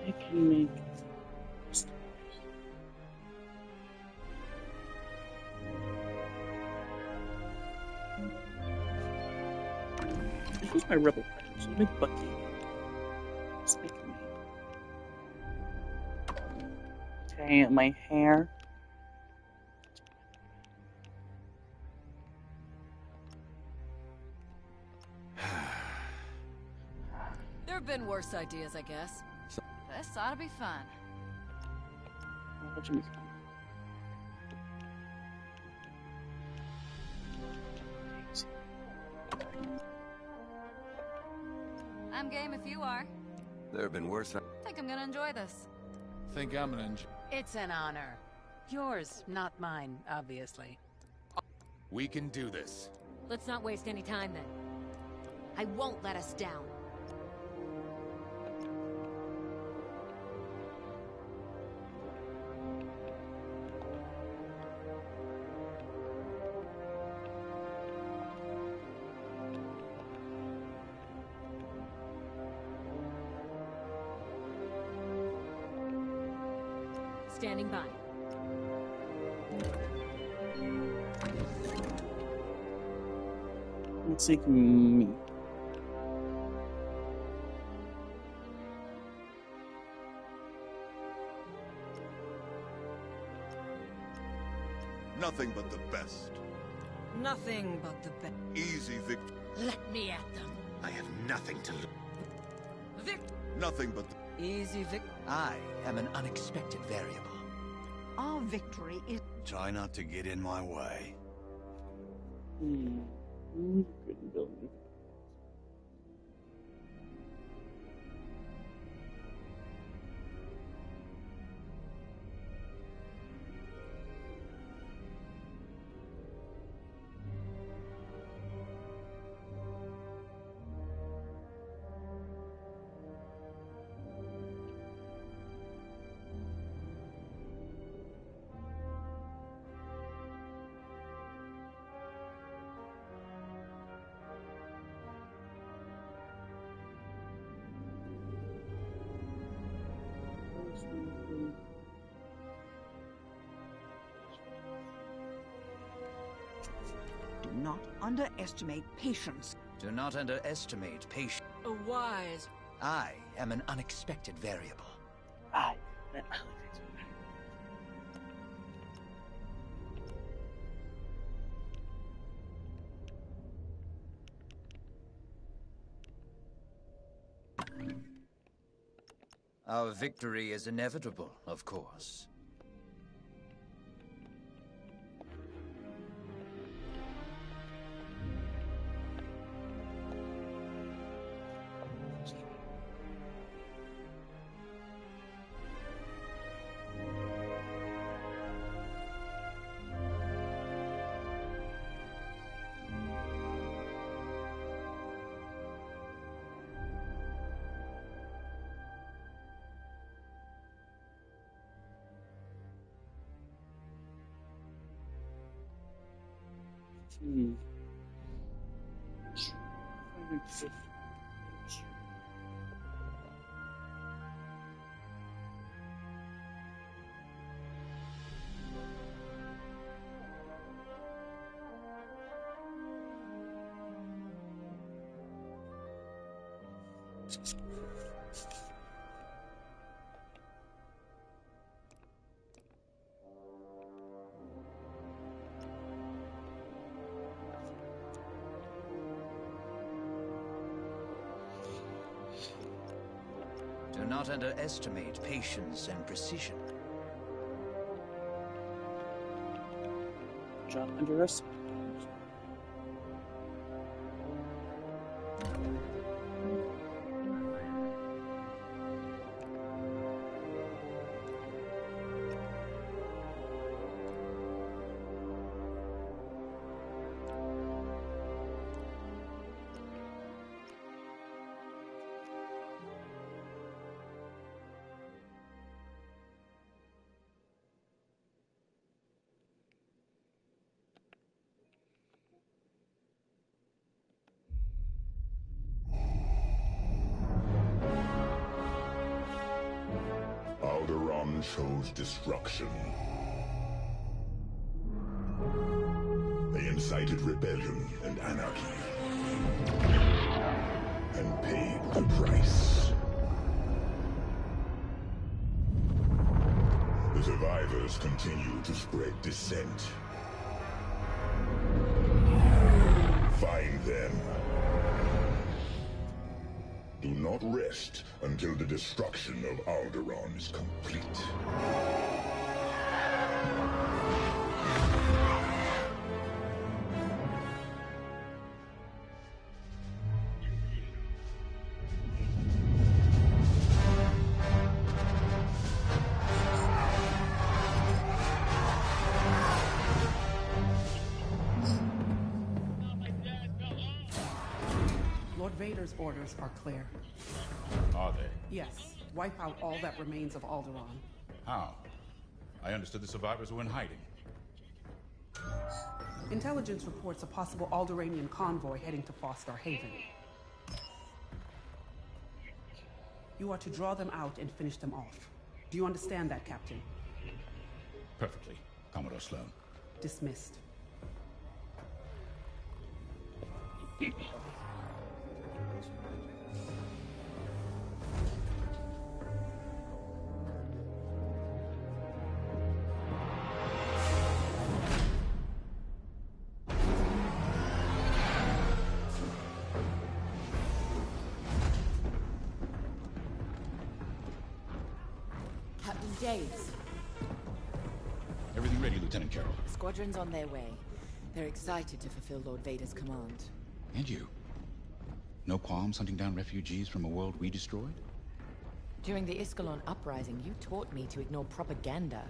I can make. Who's my rebel fighter? So I'll make Bucky. Let's make me. Okay, my hair. There have been worse ideas, I guess. This ought to be fun. What should be fun? I'm game if you are. There have been worse. I think I'm gonna enjoy this. Think I'm gonna enjoy. It's an honor. Yours, not mine, obviously. We can do this. Let's not waste any time then. I won't let us down. Standing by. Let's make me. Nothing but the best. Nothing but the best. Easy victory. Let me at them. I have nothing to lose. Nothing but the... Easy Vic. I am an unexpected variable. Our victory is... Try not to get in my way. Good building. Do not underestimate patience. Do not underestimate patience. A wise. I am an unexpected variable. Ah, Our victory is inevitable, of course. Do not underestimate patience and precision. John underestimate. chose destruction. They incited rebellion and anarchy. And paid the price. The survivors continue to spread dissent. Find them. Do not rest until the destruction of Alderaan is complete. Lord Vader's orders are clear. Are they? Yes, wipe out all that remains of Alderaan. How? I understood the survivors were in hiding. Intelligence reports a possible Alderaanian convoy heading to Foster Haven. You are to draw them out and finish them off. Do you understand that, Captain? Perfectly, Commodore Sloan. Dismissed. Captain Daves. Everything ready, Lieutenant Carroll. Squadron's on their way. They're excited to fulfill Lord Vader's command. And you? No qualms hunting down refugees from a world we destroyed? During the Iskalon uprising, you taught me to ignore propaganda.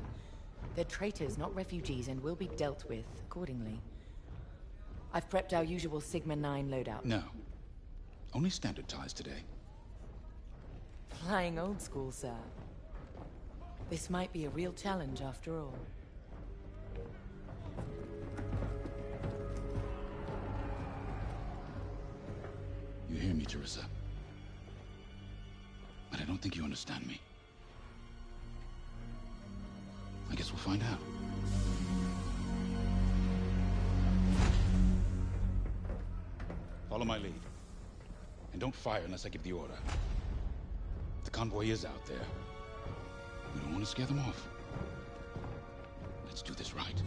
They're traitors, not refugees, and will be dealt with accordingly. I've prepped our usual Sigma-9 loadout. No. Only standard ties today. Flying old school, sir. This might be a real challenge after all. You hear me, Teresa? But I don't think you understand me. I guess we'll find out. Follow my lead. And don't fire unless I give the order. The convoy is out there. We don't want to scare them off. Let's do this right.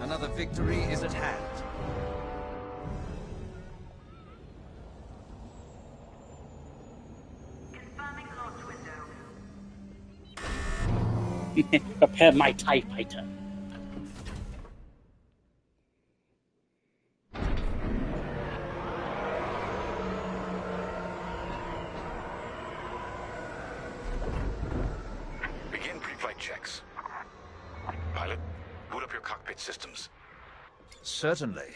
Another victory is at hand. Prepare my TIE fighter. Begin pre-flight checks. Pilot, boot up your cockpit systems. Certainly.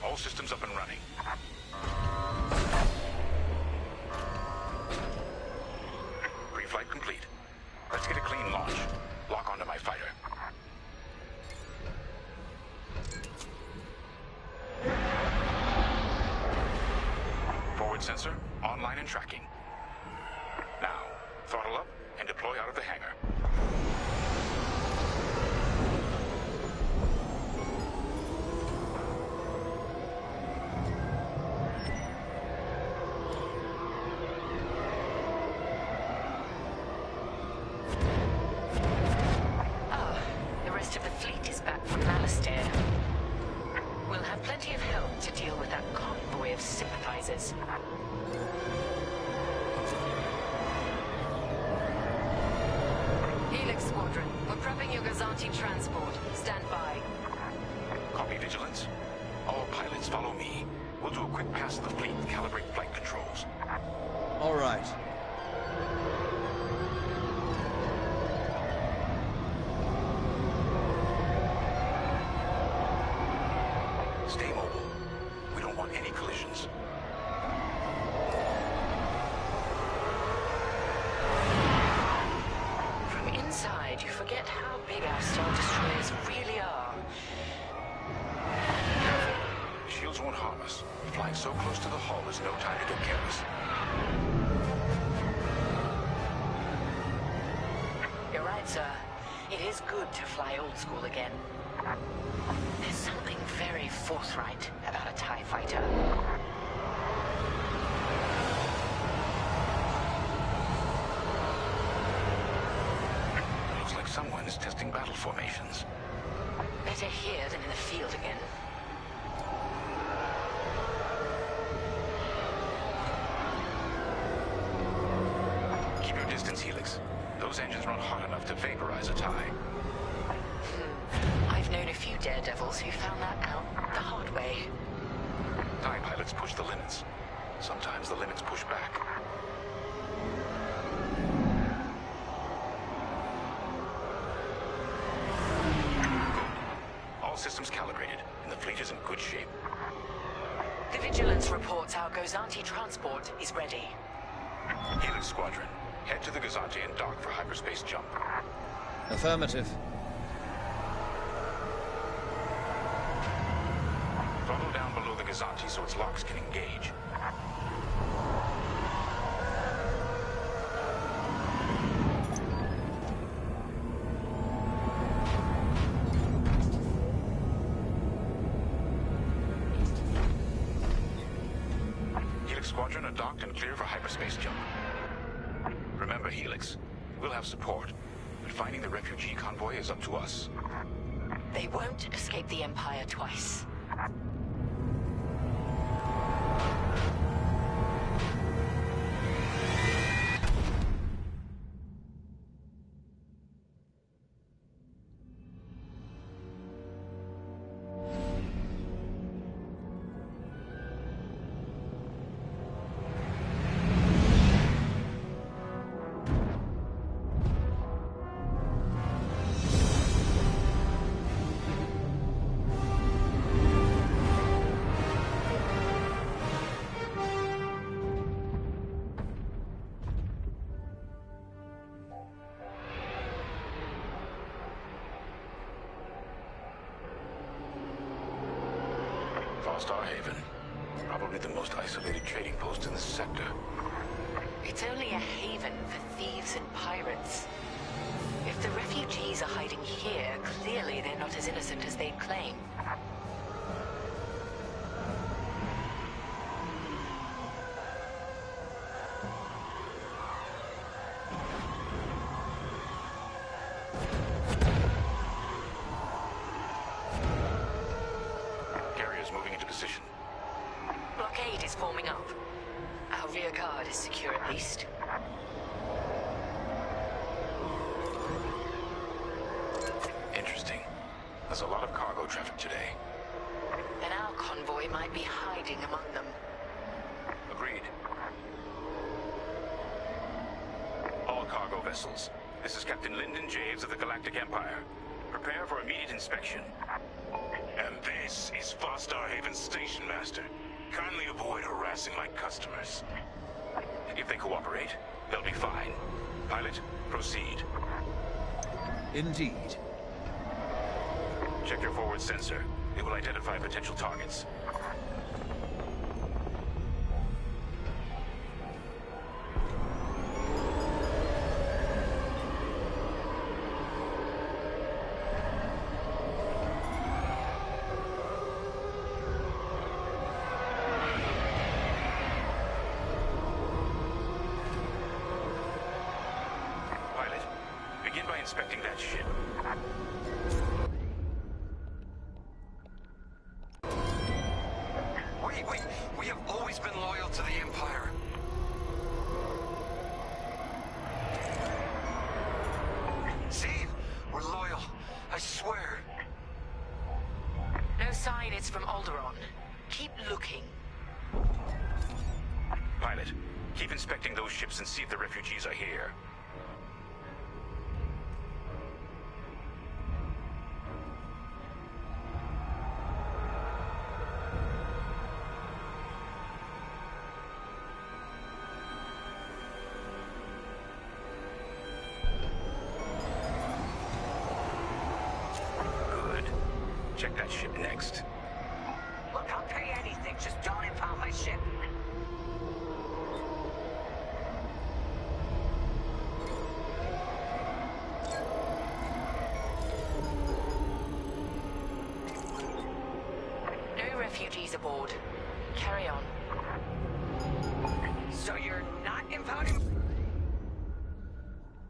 All systems up and running. Pre-flight complete. Let's get a clean launch. Lock onto my fighter. Forward sensor, online and tracking. Now, throttle up and deploy out of the hangar. The rest of the fleet is back from Malastare. We'll have plenty of help to deal with that convoy of sympathizers. Helix Squadron, we're prepping your Gazanti transport. Stand by. Copy, Vigilance. All pilots follow me. We'll do a quick pass of the fleet and calibrate flight controls. All right. Stay mobile. We don't want any collisions. forget how big our Star Destroyers really are. The shields won't harm us. Flying so close to the hull is no time to get careless. You're right, sir. It is good to fly old school again. There's something very forthright about a TIE fighter. It looks like someone is testing battle formations. Better here than in the field again. Keep your distance, Helix. Those engines run hot enough to vaporize a TIE. I've known a few daredevils who found that out the hard way. TIE pilots push the limits. Sometimes the limits push back. All systems calibrated, and the fleet is in good shape. The Vigilance reports our Gozanti transport is ready. Helix Squadron, head to the Gozanti and dock for hyperspace jump. Affirmative. Throttle down below the Gozanti so its locks can engage. Helix Squadron are docked and clear for hyperspace jump. Remember, Helix, we'll have support, but finding the refugee convoy is up to us. They won't escape the Empire twice. Star Haven, probably the most isolated trading post in the sector. It's only a haven for thieves and pirates. If the refugees are hiding here, clearly they're not as innocent as they'd claim. Carrier's moving into position. Blockade is forming up. Our rear guard is secure at least. Interesting. There's a lot of cargo traffic today. Then our convoy might be hiding among them. Agreed. All cargo vessels. This is Captain Lyndon Javes of the Galactic Empire. Prepare for immediate inspection. And this is Far Star Haven's station master. Kindly avoid harassing my customers. If they cooperate, they'll be fine. Pilot, proceed. Indeed. Check your forward sensor. It will identify potential targets. Pilot, begin by inspecting that ship. We have always been loyal to the Empire. See? We're loyal. I swear. No sign it's from Alderaan. Keep looking. Pilot, keep inspecting those ships and see if the refugees are here. ship next? Look, I'll pay anything. Just don't impound my ship. No refugees aboard. Carry on. So you're not impounding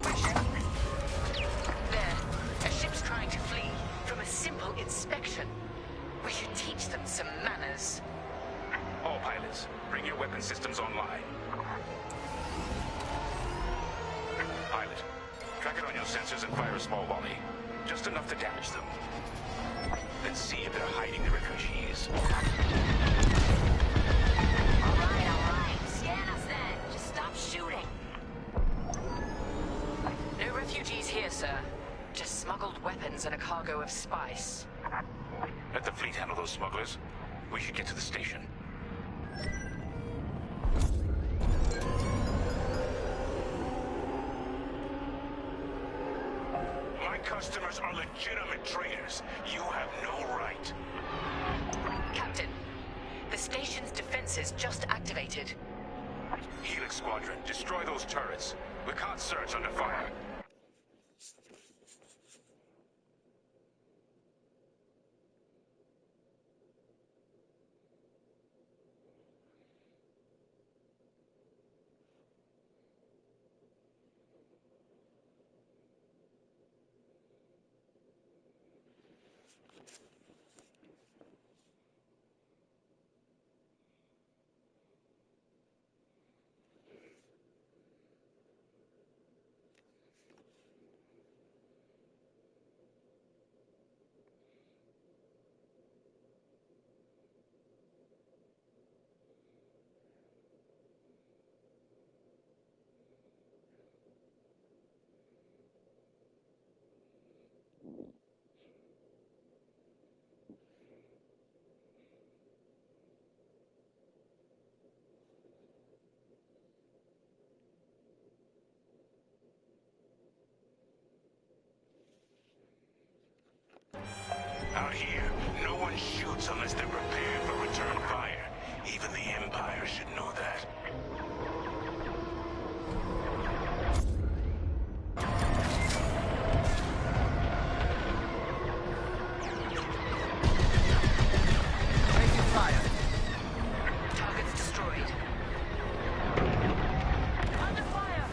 my ship? There. A ship's trying to flee from a simple inspection. We should teach them some manners. All pilots, bring your weapon systems online. Pilot, track it on your sensors and fire a small volley. Just enough to damage them. Let's see if they're hiding the refugees. All right. Scan us then. Just stop shooting. No refugees here, sir. Just smuggled weapons and a cargo of spice. Let the fleet handle those smugglers. We should get to the station. My customers are legitimate traders. You have no right. Captain, the station's defenses just activated. Helix Squadron, destroy those turrets. We can't search under fire. Out here, no one shoots unless they're prepared for return fire. Even the Empire should know that. Taking fire. Targets destroyed. Under fire!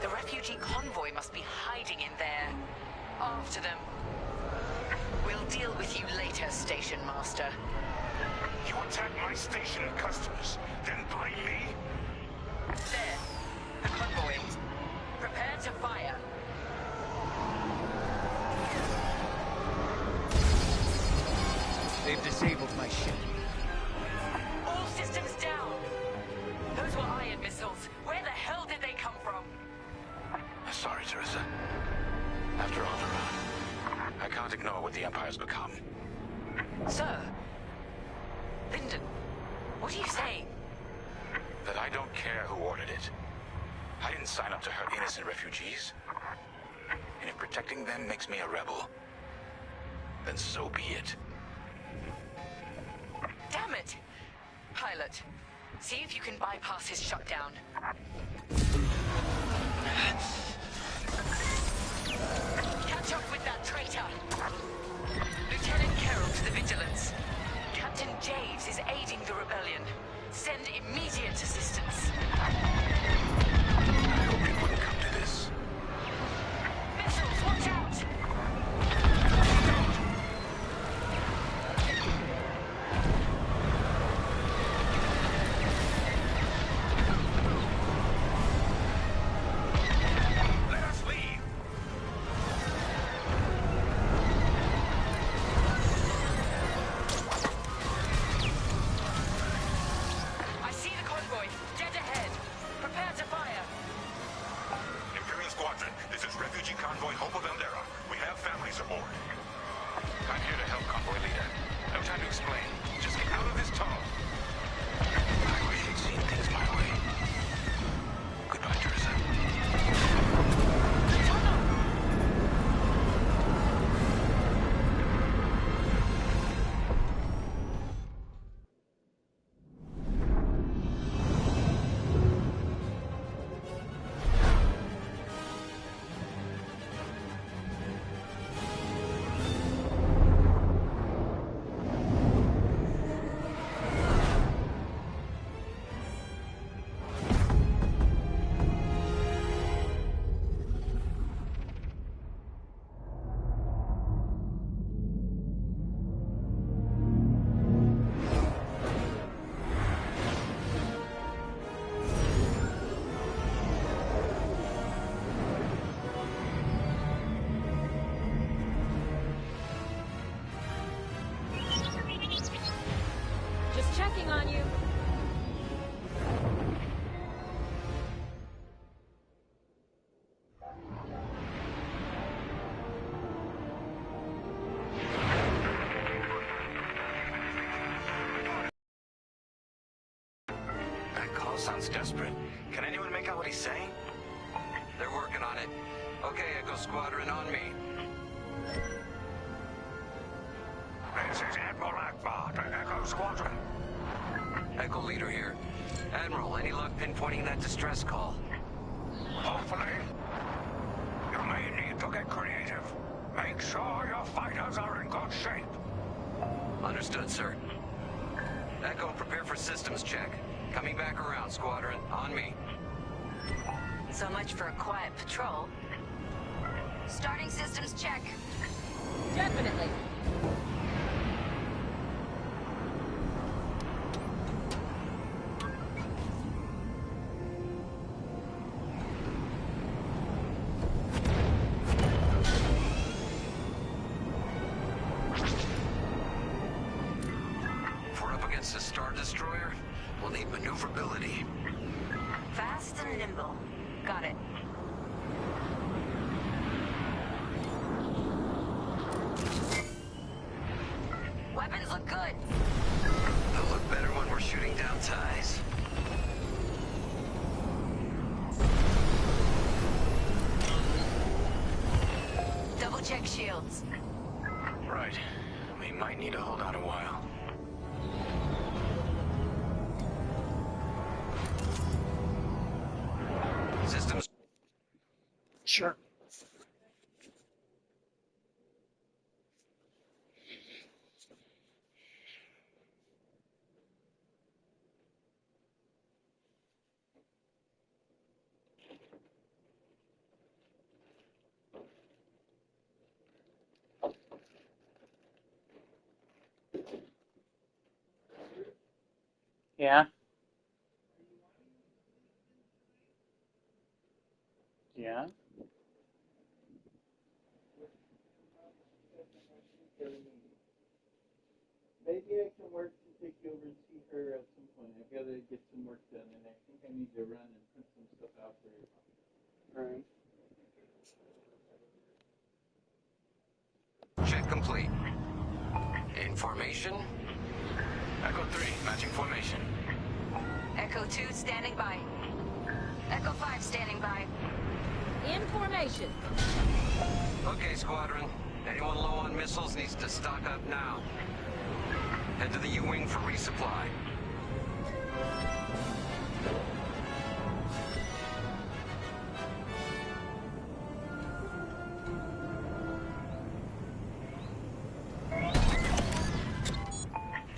The refugee convoy must be hiding in there. After them. We'll deal with you later, Station Master. You attack my station and customers, then blame me? There. The convoy. Prepare to fire. They've disabled my ship. All systems down. Those were iron missiles. Where the hell did they come from? Sorry, Teresa. After Alderaan, I can't ignore what the Empire's become. Sir. Lyndon, what are you saying? That I don't care who ordered it. I didn't sign up to hurt innocent refugees. And if protecting them makes me a rebel, then so be it. Damn it! Pilot, see if you can bypass his shutdown. Catch up with that traitor! Lieutenant Carroll to the Vigilance. Captain Javes is aiding the rebellion. Send immediate assistance. I hope it wouldn't come to this. Missiles, watch out! Let us leave! I see the convoy. Dead ahead. Prepare to fire. Imperial Squadron, this is Refugee Convoy Hope of Eldera. We have families aboard. I'm here to help, Convoy Leader. No time to explain. Just get out of this tunnel. I wish you'd seen things my way. Goodbye, Teresa. Just checking on you. That call sounds desperate. Can anyone make out what he's saying? They're working on it. Okay, Echo Squadron, on me. This is Admiral Akbar to Echo Squadron. Echo Leader here. Admiral, any luck pinpointing that distress call? Hopefully. You may need to get creative. Make sure your fighters are in good shape. Understood, sir. Echo, prepare for systems check. Coming back around, Squadron. On me. So much for a quiet patrol. Starting systems check. Definitely. If we're up against a Star Destroyer, we'll need maneuverability. Fast and nimble. Got it. Weapons look good. They'll look better when we're shooting down ties. Double check shields. Right. We might need to hold out a while. Systems. Sure. Yeah. Yeah. Maybe I can work to take you over and see her at some point. I've got to get some work done, and I think I need to run and print some stuff out for you. Alright. Check complete. In formation. Echo 3, matching formation. Echo 2 standing by. Echo 5 standing by. In formation. Okay, Squadron. Anyone low on missiles needs to stock up now. Head to the U-Wing for resupply.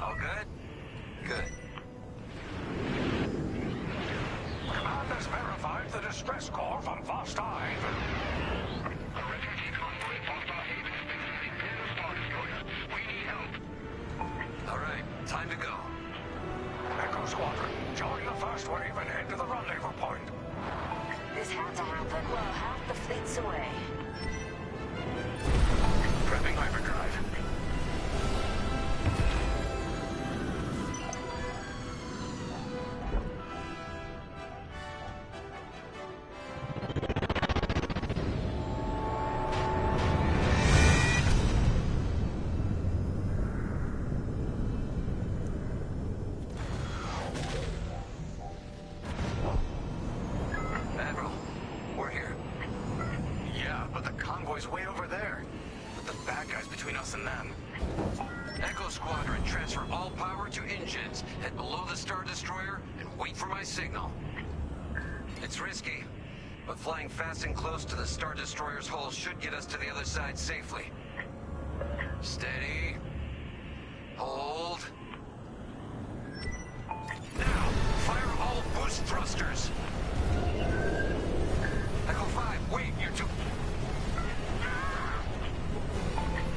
All good? Good. Command has verified the distress call from Vosta Haven. A refugee convoy at Vosta Haven has been seen near the Star Destroyer. We need help. All right, time to go. Echo Squadron, join the first wave and head to the rendezvous point. This had to happen while half the fleet's away. Prepping hyperdrive. Admiral, we're here. Yeah, but the convoy's way over there. Put the bad guys between us and them. Echo Squadron, transfer all power to engines. Head below the Star Destroyer and wait for my signal. It's risky, but flying fast and close to the Star Destroyer's hull should get us to the other side safely. Steady. Hold. Now, fire all boost thrusters. Echo 5, wait, you're too...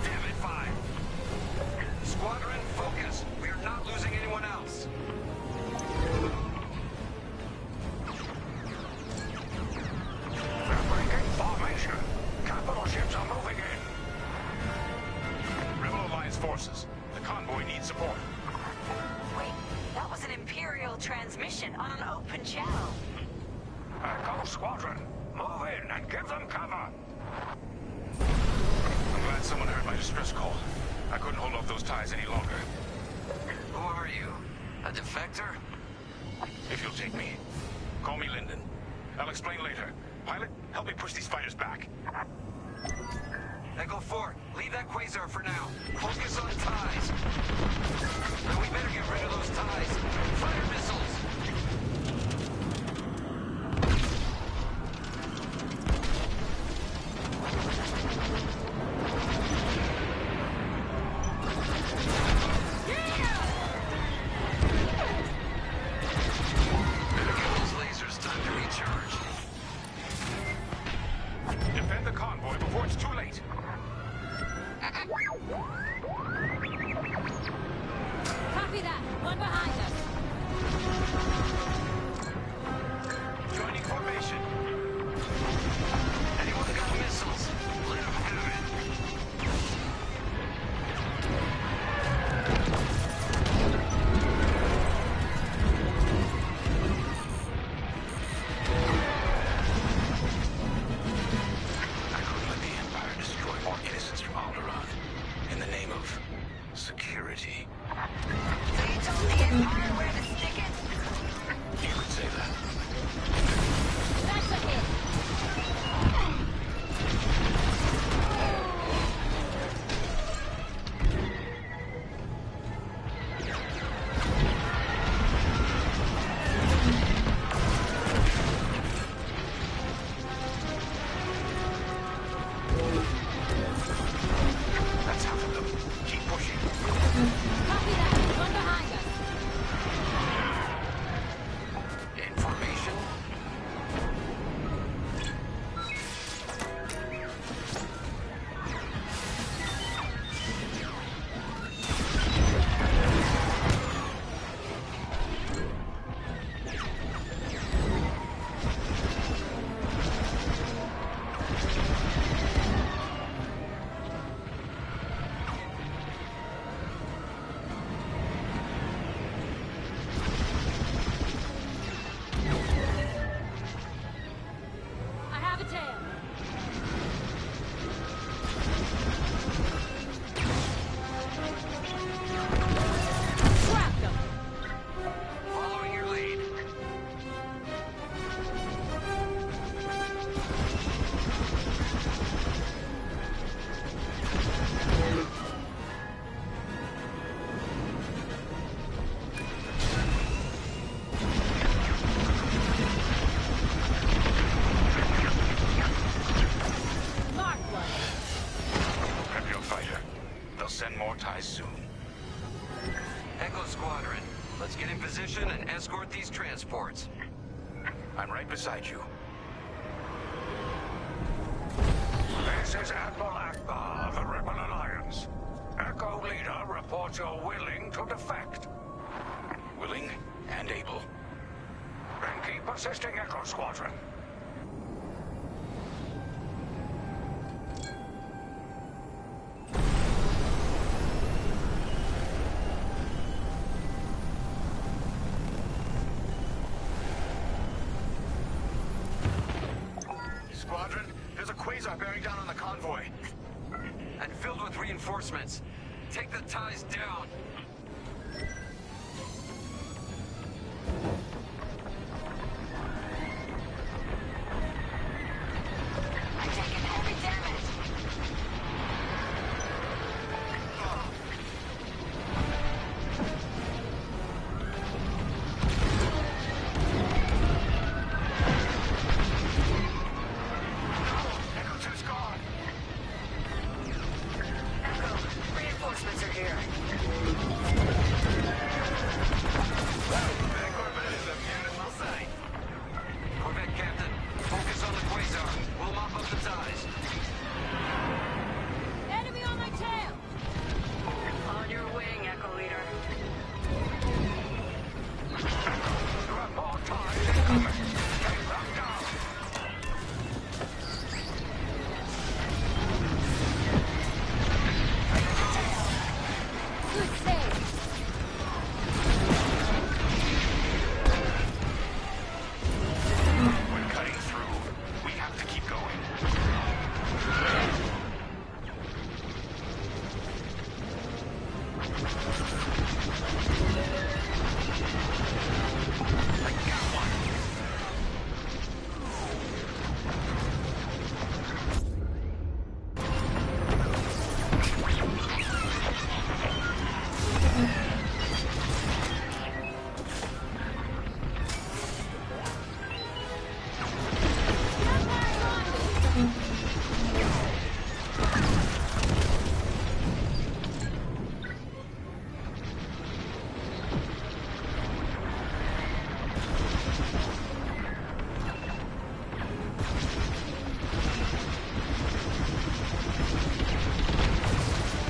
Damn it, 5. Squadron, focus. We are not losing anyone else. They're breaking formation. Capital ships are moving in. Rebel Alliance forces. The convoy needs support. Wait, that was an Imperial transmission on an open channel. Echo Squadron, move in and give them cover. I'm glad someone heard my distress call. I couldn't hold off those ties any longer. Who are you? A defector? If you'll take me. Call me Lyndon. I'll explain later. Pilot, help me push these fighters back. Echo 4, leave that quasar for now. Focus on ties. Then we better get rid of those ties. Fire missiles! Better get those lasers time to recharge. Defend the convoy before it's too late. Copy that. One behind us. Joining formation. Anyone got missiles? Let them have it. I couldn't let the Empire ties soon. Echo Squadron, let's get in position and escort these transports. I'm right beside you. This is Admiral Akbar of the Rebel Alliance. Echo Leader reports you're willing to defect. Willing and able. Then keep assisting Echo Squadron. Squadron, there's a quasar bearing down on the convoy. And filled with reinforcements. Take the ties down. I'm taking heavy damage. Echo 2's gone. Echo, reinforcements are here. Corvette Captain, focus on the quasar. We'll mop up the ties. Enemy on my tail! On your wing, Echo Leader. You have more ties incoming. Take them down. Good save! We're cutting through. We have to keep going. I got one.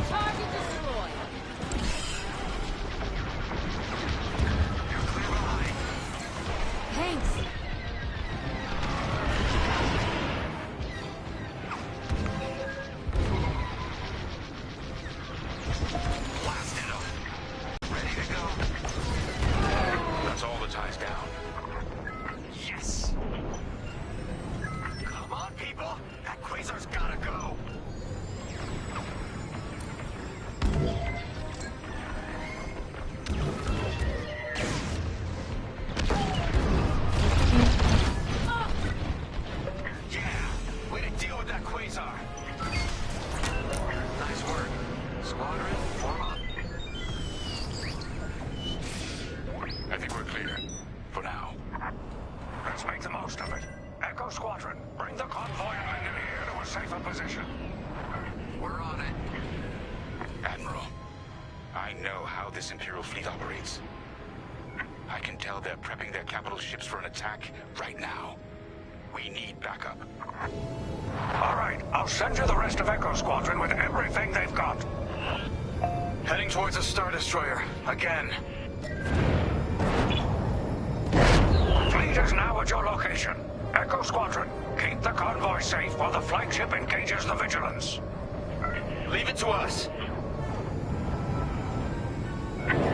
Target destroyed! Thanks! Blasted them. Ready to go. That's all the ties down. Yes! Come on, people! That quasar's gotta go! Yeah! Way to deal with that quasar! Nice work. Squadron, form up. I think we're clear. For now. Let's make the most of it. Echo Squadron, bring the convoy and engineer to a safer position. We're on it. Admiral, I know how this Imperial fleet operates. I can tell they're prepping their capital ships for an attack right now. We need backup. All right, I'll send you the rest of Echo Squadron with everything they've got. Heading towards a Star Destroyer. Again. Fleet is now at your location. Echo Squadron, keep the convoy safe while the flagship engages the Vigilance. Leave it to us.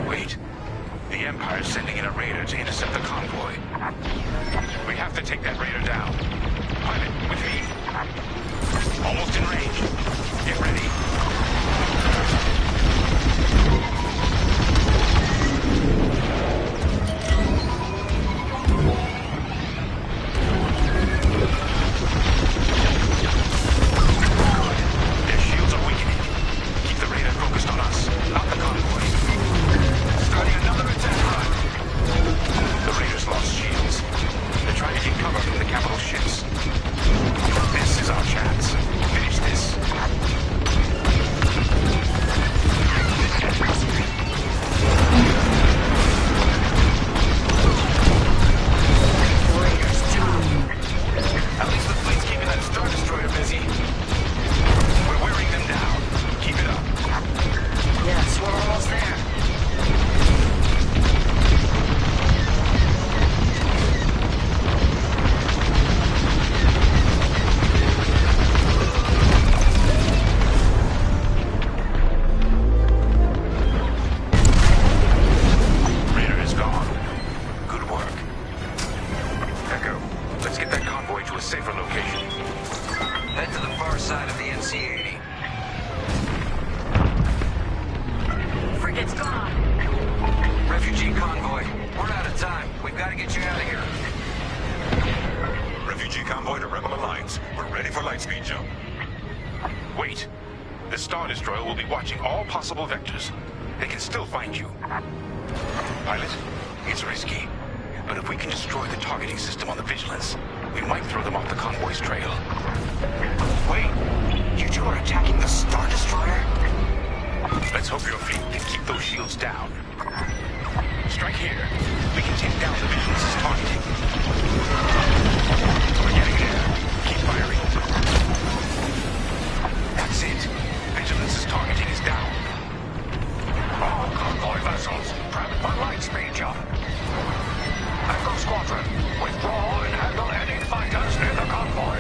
Wait. The Empire's sending in a raider to intercept the convoy. We have to take that raider down. Pilot, with me. Almost in range. Get ready. Their shields are weakening. Keep the raider focused on us, not the convoy. Starting another attack run. The raiders lost shields. They're trying to get cover from the capital ships. Head to the far side of the NC-80. Frigate's gone. Refugee convoy. We're out of time. We've got to get you out of here. Refugee convoy to Rebel Alliance. We're ready for lightspeed jump. Wait. The Star Destroyer will be watching all possible vectors. They can still find you. Pilot, it's risky. But if we can destroy the targeting system on the Vigilance, we might throw them off the convoy's trail. Wait, you two are attacking the Star Destroyer? Let's hope your fleet can keep those shields down. Strike here. We can take down the Vigilance's targeting. We're getting there. Keep firing. That's it. Vigilance's targeting is down. All convoy vessels, prep for lightspeed jump. Echo Squadron, withdraw and handle any fighters near the convoy.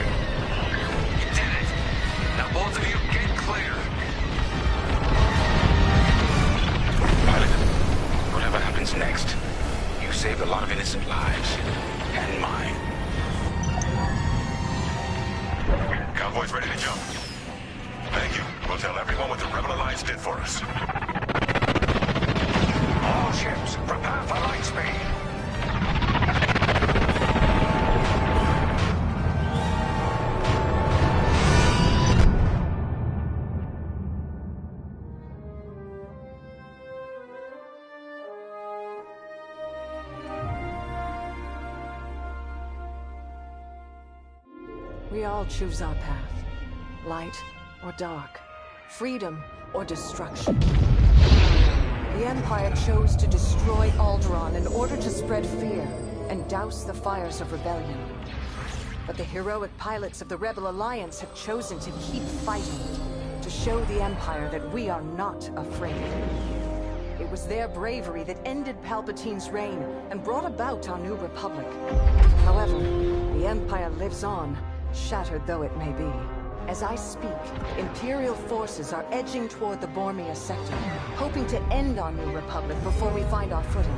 You did it. Now both of you get clear. Pilot, whatever happens next, you saved a lot of innocent lives. And mine. Convoy's ready to jump. Thank you. We'll tell everyone what the Rebel Alliance did for us. All ships, prepare for lightspeed. We all choose our path. Light or dark. Freedom or destruction. The Empire chose to destroy Alderaan in order to spread fear and douse the fires of rebellion. But the heroic pilots of the Rebel Alliance have chosen to keep fighting, to show the Empire that we are not afraid. It was their bravery that ended Palpatine's reign and brought about our new Republic. However, the Empire lives on, shattered though it may be. As I speak, Imperial forces are edging toward the Bormia sector, hoping to end our new Republic before we find our footing.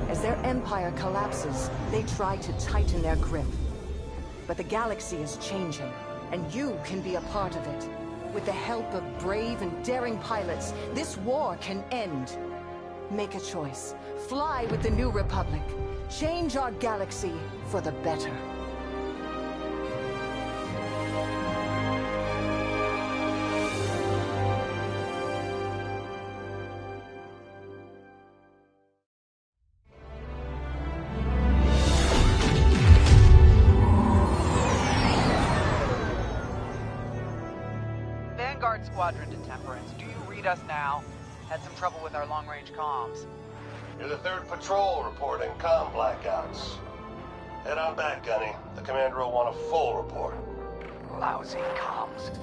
As their empire collapses, they try to tighten their grip. But the galaxy is changing, and you can be a part of it. With the help of brave and daring pilots, this war can end. Make a choice. Fly with the new Republic. Change our galaxy for the better. Squadron to Temperance. Do you read us now? Had some trouble with our long-range comms. You're the 3rd Patrol reporting comm blackouts. Head on back, Gunny. The commander will want a full report. Lousy comms.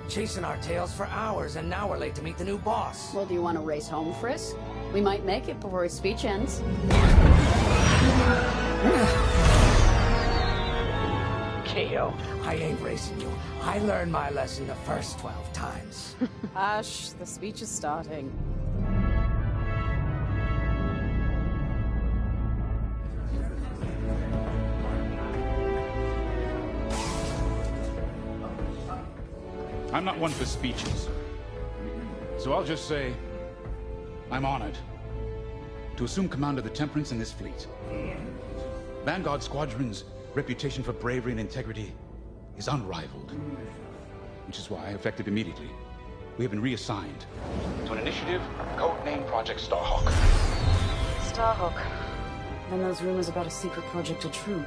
Chasing our tails for hours, and now we're late to meet the new boss. Well, do you want to race home, Frisk? We might make it before his speech ends. Kato, I ain't racing you. I learned my lesson the first 12 times. Hush, the speech is starting. I'm not one for speeches. So I'll just say, I'm honored to assume command of the Temperance in this fleet. Vanguard Squadron's reputation for bravery and integrity is unrivaled, which is why, effective immediately, we have been reassigned to an initiative codenamed Project Starhawk. Starhawk. Then those rumors about a secret project are true.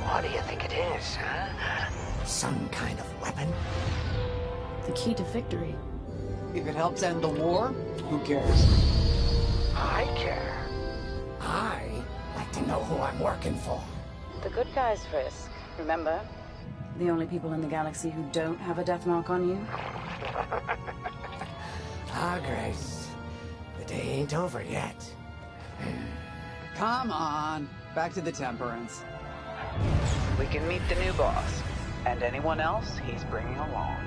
What do you think it is, huh? Some kind of weapon? The key to victory. If it helps end the war, who cares? I care. I like to know who I'm working for. The good guys, Frisk. Remember? The only people in the galaxy who don't have a death mark on you? Ah, Grace. The day ain't over yet. Come on. Back to the Temperance. We can meet the new boss. And anyone else he's bringing along.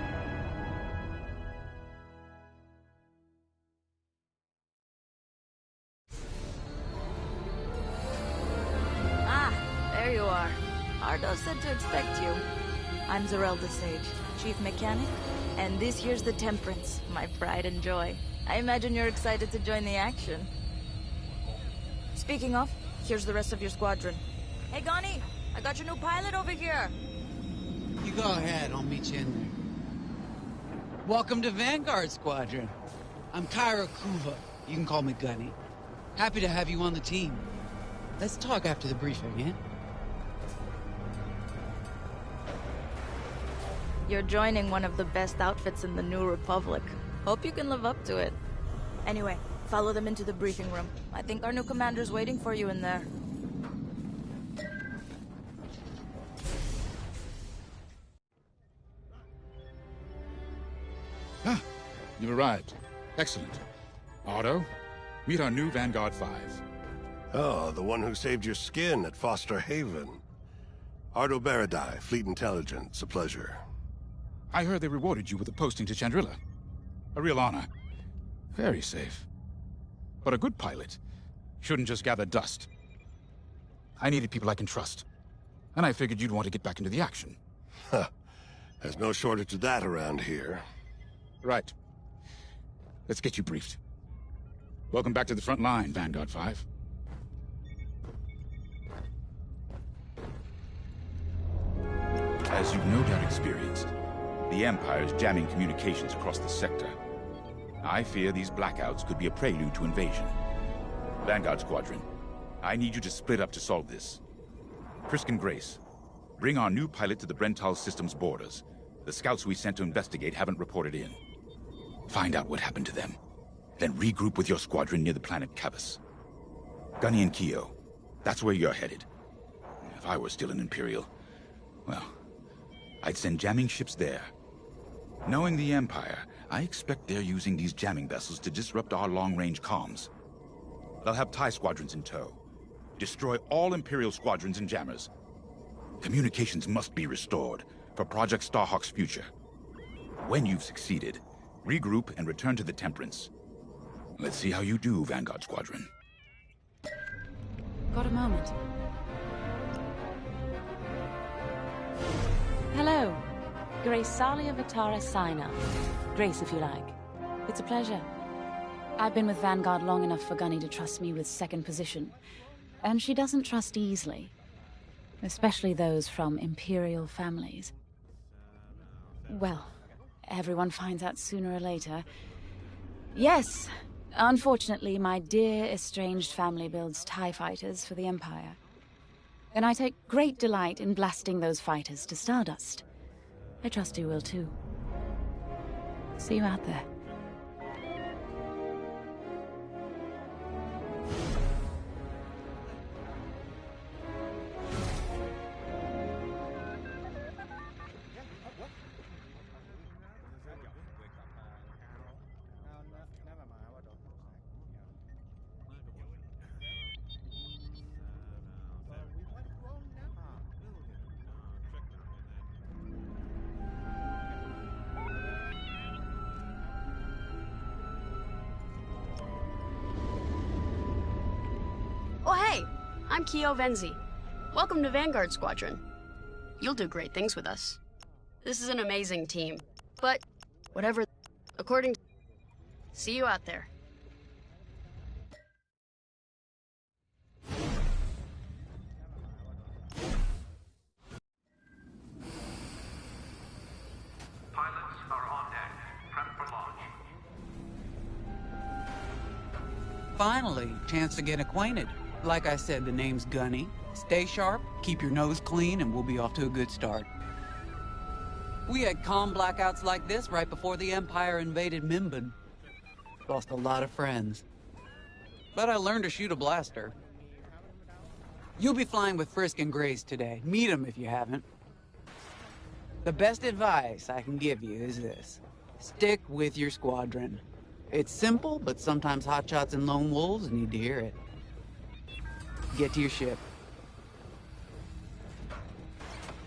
There you are. Our Ricardo said to expect you. I'm Zerelda Sage, Chief Mechanic, and this here's the Temperance, my pride and joy. I imagine you're excited to join the action. Speaking of, here's the rest of your squadron. Hey, Gunny, I got your new pilot over here. You go ahead, I'll meet you in there. Welcome to Vanguard Squadron. I'm Kyra Kuva. You can call me Gunny. Happy to have you on the team. Let's talk after the briefing, yeah? You're joining one of the best outfits in the New Republic. Hope you can live up to it. Anyway, follow them into the briefing room. I think our new commander's waiting for you in there. Ah, you've arrived. Excellent. Otto, meet our new Vanguard 5. Oh, the one who saved your skin at Foster Haven. Ardo Baradai, Fleet Intelligence. A pleasure. I heard they rewarded you with a posting to Chandrila. A real honor. Very safe. But a good pilot shouldn't just gather dust. I needed people I can trust. And I figured you'd want to get back into the action. Huh. There's no shortage of that around here. Right. Let's get you briefed. Welcome back to the front line, Vanguard 5. As you've no doubt experienced, the Empire is jamming communications across the sector. I fear these blackouts could be a prelude to invasion. Vanguard Squadron, I need you to split up to solve this. Frisk and Grace, bring our new pilot to the Brental Systems borders. The scouts we sent to investigate haven't reported in. Find out what happened to them. Then regroup with your squadron near the planet Cavus. Gunny and Keo, that's where you're headed. If I were still an Imperial, well, I'd send jamming ships there. Knowing the Empire, I expect they're using these jamming vessels to disrupt our long-range comms. They'll have TIE squadrons in tow. Destroy all Imperial squadrons and jammers. Communications must be restored for Project Starhawk's future. When you've succeeded, regroup and return to the Temperance. Let's see how you do, Vanguard Squadron. Got a moment? Hello. Grace Salia Vitara Sina. Grace, if you like. It's a pleasure. I've been with Vanguard long enough for Gunny to trust me with second position. And she doesn't trust easily. Especially those from Imperial families. Well, everyone finds out sooner or later. Yes, unfortunately, my dear estranged family builds TIE fighters for the Empire. And I take great delight in blasting those fighters to stardust. I trust you will too. See you out there. Oh hey, I'm Keo Venzi. Welcome to Vanguard Squadron. You'll do great things with us. This is an amazing team. But, whatever, according to... See you out there. Pilots are on deck. Prep for launch. Finally, chance to get acquainted. Like I said, the name's Gunny. Stay sharp, keep your nose clean, and we'll be off to a good start. We had comm blackouts like this right before the Empire invaded Mimban. Lost a lot of friends. But I learned to shoot a blaster. You'll be flying with Frisk and Grace today. Meet them if you haven't. The best advice I can give you is this. Stick with your squadron. It's simple, but sometimes hotshots and lone wolves need to hear it. Get to your ship.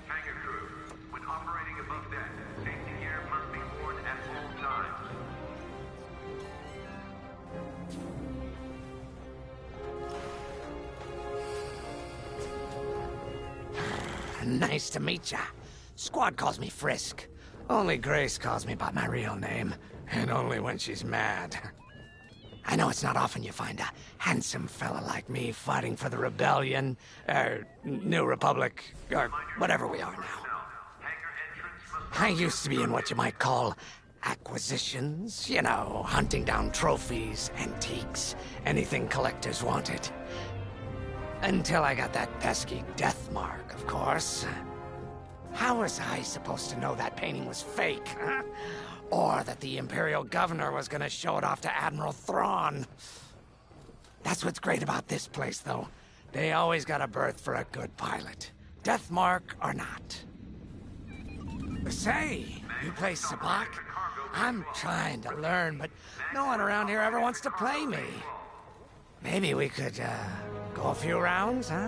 Hangar crew, when operating above deck, safety gear must be worn at all times. Nice to meet ya. Squad calls me Frisk. Only Grace calls me by my real name, and only when she's mad. I know it's not often you find a handsome fella like me fighting for the Rebellion, or New Republic, or whatever we are now. I used to be in what you might call acquisitions. You know, hunting down trophies, antiques, anything collectors wanted. Until I got that pesky death mark, of course. How was I supposed to know that painting was fake? Huh? Or that the Imperial Governor was gonna show it off to Admiral Thrawn? That's what's great about this place, though. They always got a berth for a good pilot. Death mark or not. Say, you play Sabacc? I'm trying to learn, but no one around here ever wants to play me. Maybe we could, go a few rounds, huh?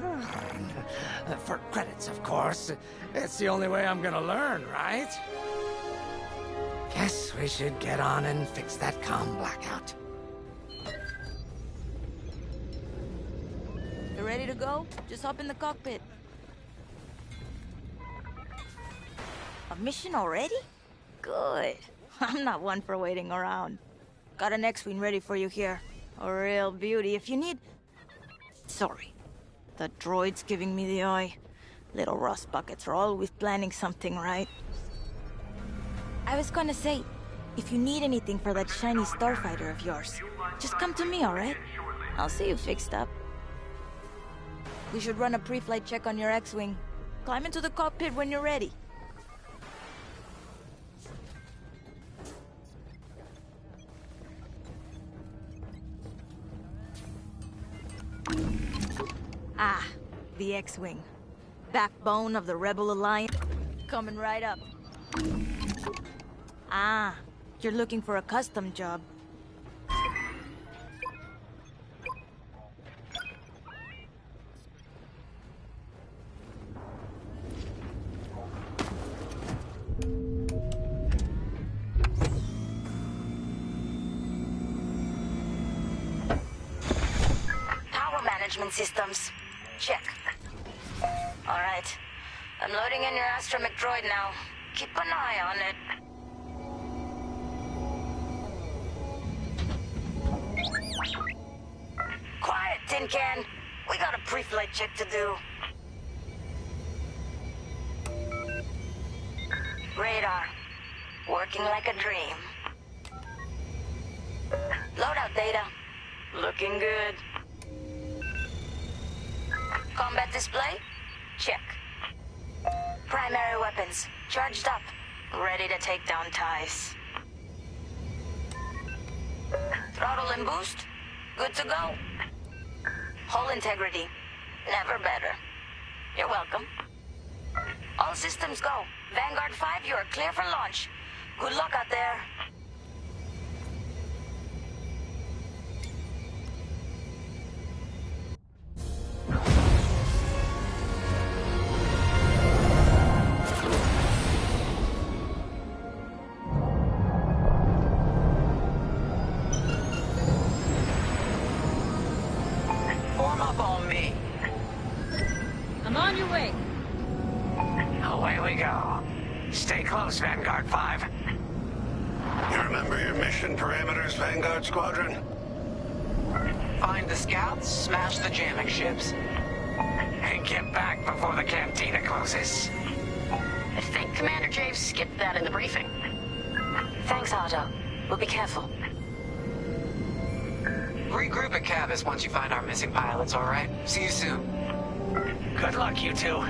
For credits, of course. It's the only way I'm gonna learn, right? Guess we should get on and fix that comm blackout. You ready to go? Just hop in the cockpit. A mission already? Good. I'm not one for waiting around. Got an X-Wing ready for you here. A real beauty if you need... Sorry. The droid's giving me the eye. Little rust buckets are always planning something, right? I was gonna say, if you need anything for that shiny starfighter of yours, just come to me, alright? I'll see you fixed up. We should run a pre-flight check on your X-Wing. Climb into the cockpit when you're ready. Ah, the X-Wing. Backbone of the Rebel Alliance. Coming right up. Ah, you're looking for a custom job. Power management systems. Check. All right. I'm loading in your astromech droid now. Keep an eye on it. Quiet, Tin Can. We got a pre-flight check to do. Radar. Working like a dream. Loadout data. Looking good. Combat display? Check. Primary weapons. Charged up. Ready to take down TIEs. Throttle and boost? Good to go. Hull integrity. Never better. You're welcome. All systems go. Vanguard 5, you are clear for launch. Good luck out there. Form up on me. I'm on your way. Away we go. Stay close, Vanguard 5. You remember your mission parameters, Vanguard Squadron? Find the scouts, smash the jamming ships. And get back before the cantina closes. I think Commander Javes skipped that in the briefing. Thanks, Otto. We'll be careful. Regroup at Cavus once you find our missing pilots, all right? See you soon. Good luck, you two.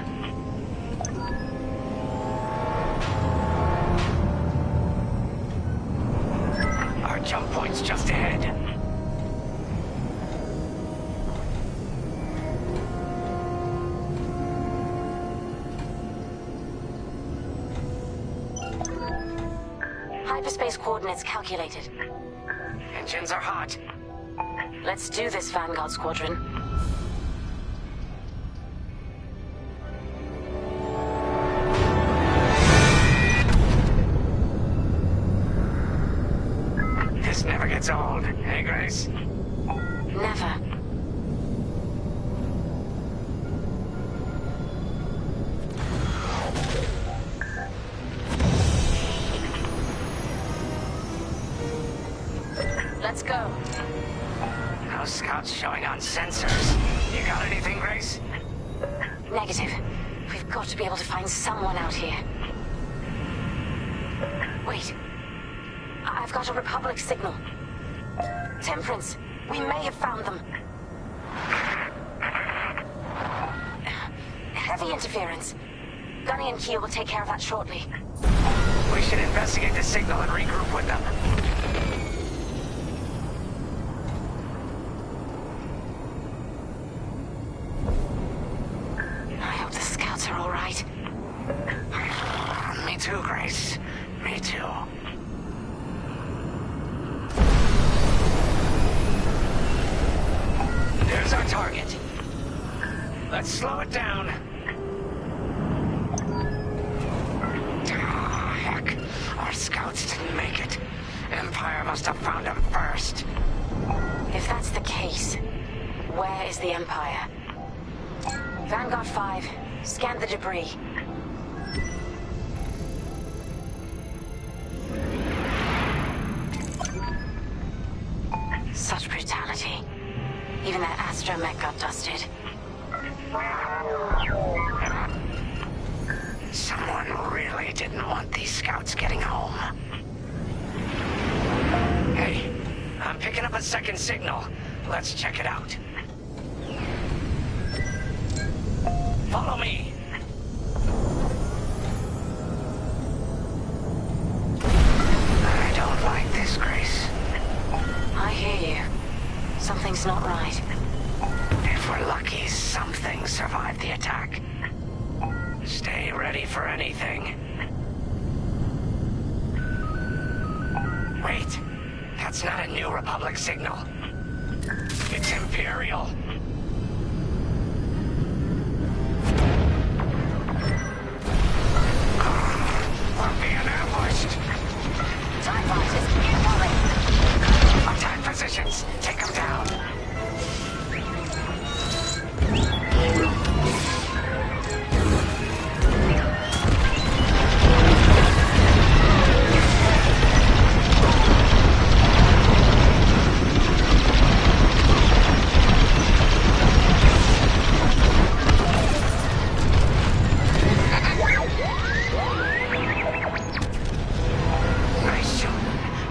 Our jump point's just ahead. Hyperspace coordinates calculated. Engines are hot. Let's do this, Vanguard Squadron. This never gets old, hey, Grace? Never. Let's go. No scouts showing on sensors. You got anything, Grace? Negative. We've got to be able to find someone out here. Wait. I've got a Republic signal. Temperance, we may have found them. Heavy interference. Gunny and Keel will take care of that shortly. We should investigate the signal and regroup with them. I hope the scouts are all right. Me too, Grace. Me too. There's our target. Let's slow it down. Heck, our scouts didn't make it. Empire must have found them first. If that's the case, where is the Empire? Vanguard 5, scan the debris. Such brutality. Even that astromech got dusted. Someone really didn't want these scouts getting home. Hey, I'm picking up a second signal. Let's check it out. Follow me. I don't like this, Grace. I hear you. Something's not right. If we're lucky, something survived the attack. Stay ready for anything. Wait, that's not a New Republic signal. It's Imperial. We're being ambushed. TIE fighters, incoming! Attack positions, take them down. Nice shot.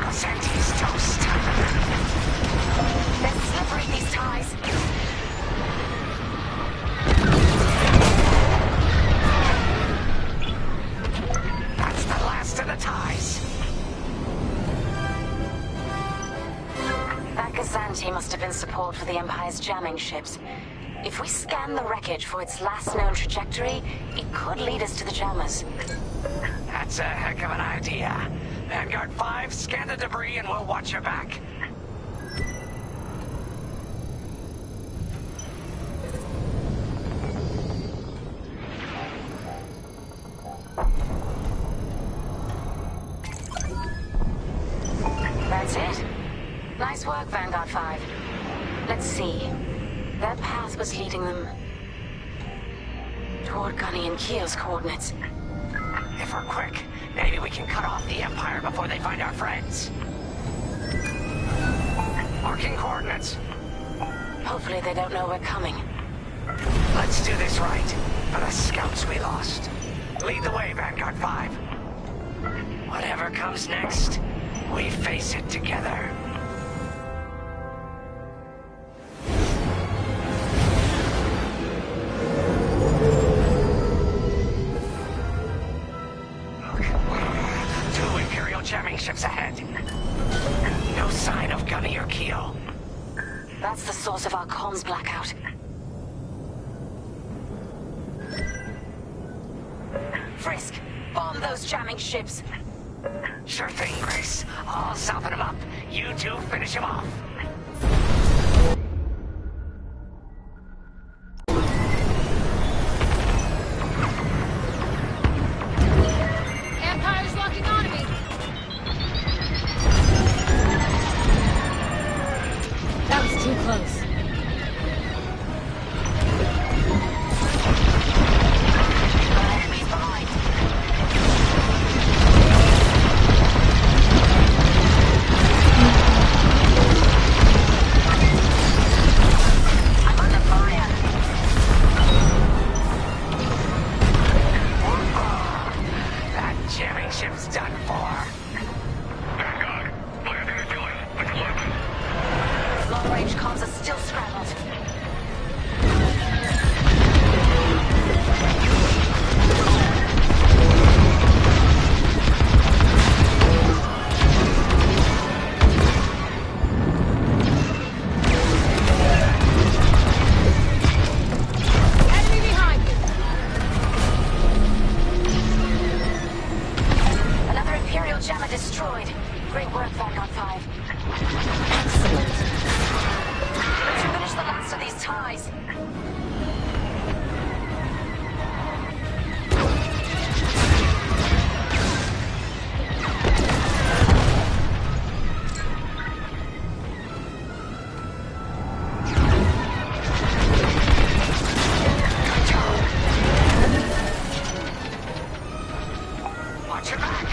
Cosente's toast. They're slippery, these ties. That's the last of the ties. That Gazanti must have been support for the Empire's jamming ships. If we scan the wreckage for its last known trajectory, it could lead us to the jammers. That's a heck of an idea. Vanguard 5, scan the debris and we'll watch your back. That's it. Nice work, Vanguard 5. Let's see. Their path was leading them toward Gunny and Keel's coordinates. If we're quick, maybe we can cut off the Empire before they find our friends. Marking coordinates. Hopefully they don't know we're coming. Let's do this right, for the scouts we lost. Lead the way, Vanguard 5. Whatever comes next, we face it together. Two Imperial jamming ships ahead. No sign of Gunny or Keel. That's the source of our comms blackout. Frisk, bomb those jamming ships. Sure thing, Grace. I'll soften him up. You two finish him off. Empire's locking onto me. That was too close. Enemies behind. Jammer destroyed. Great work, Vanguard 5. Excellent. Let's finish the last of these ties. Watch your back!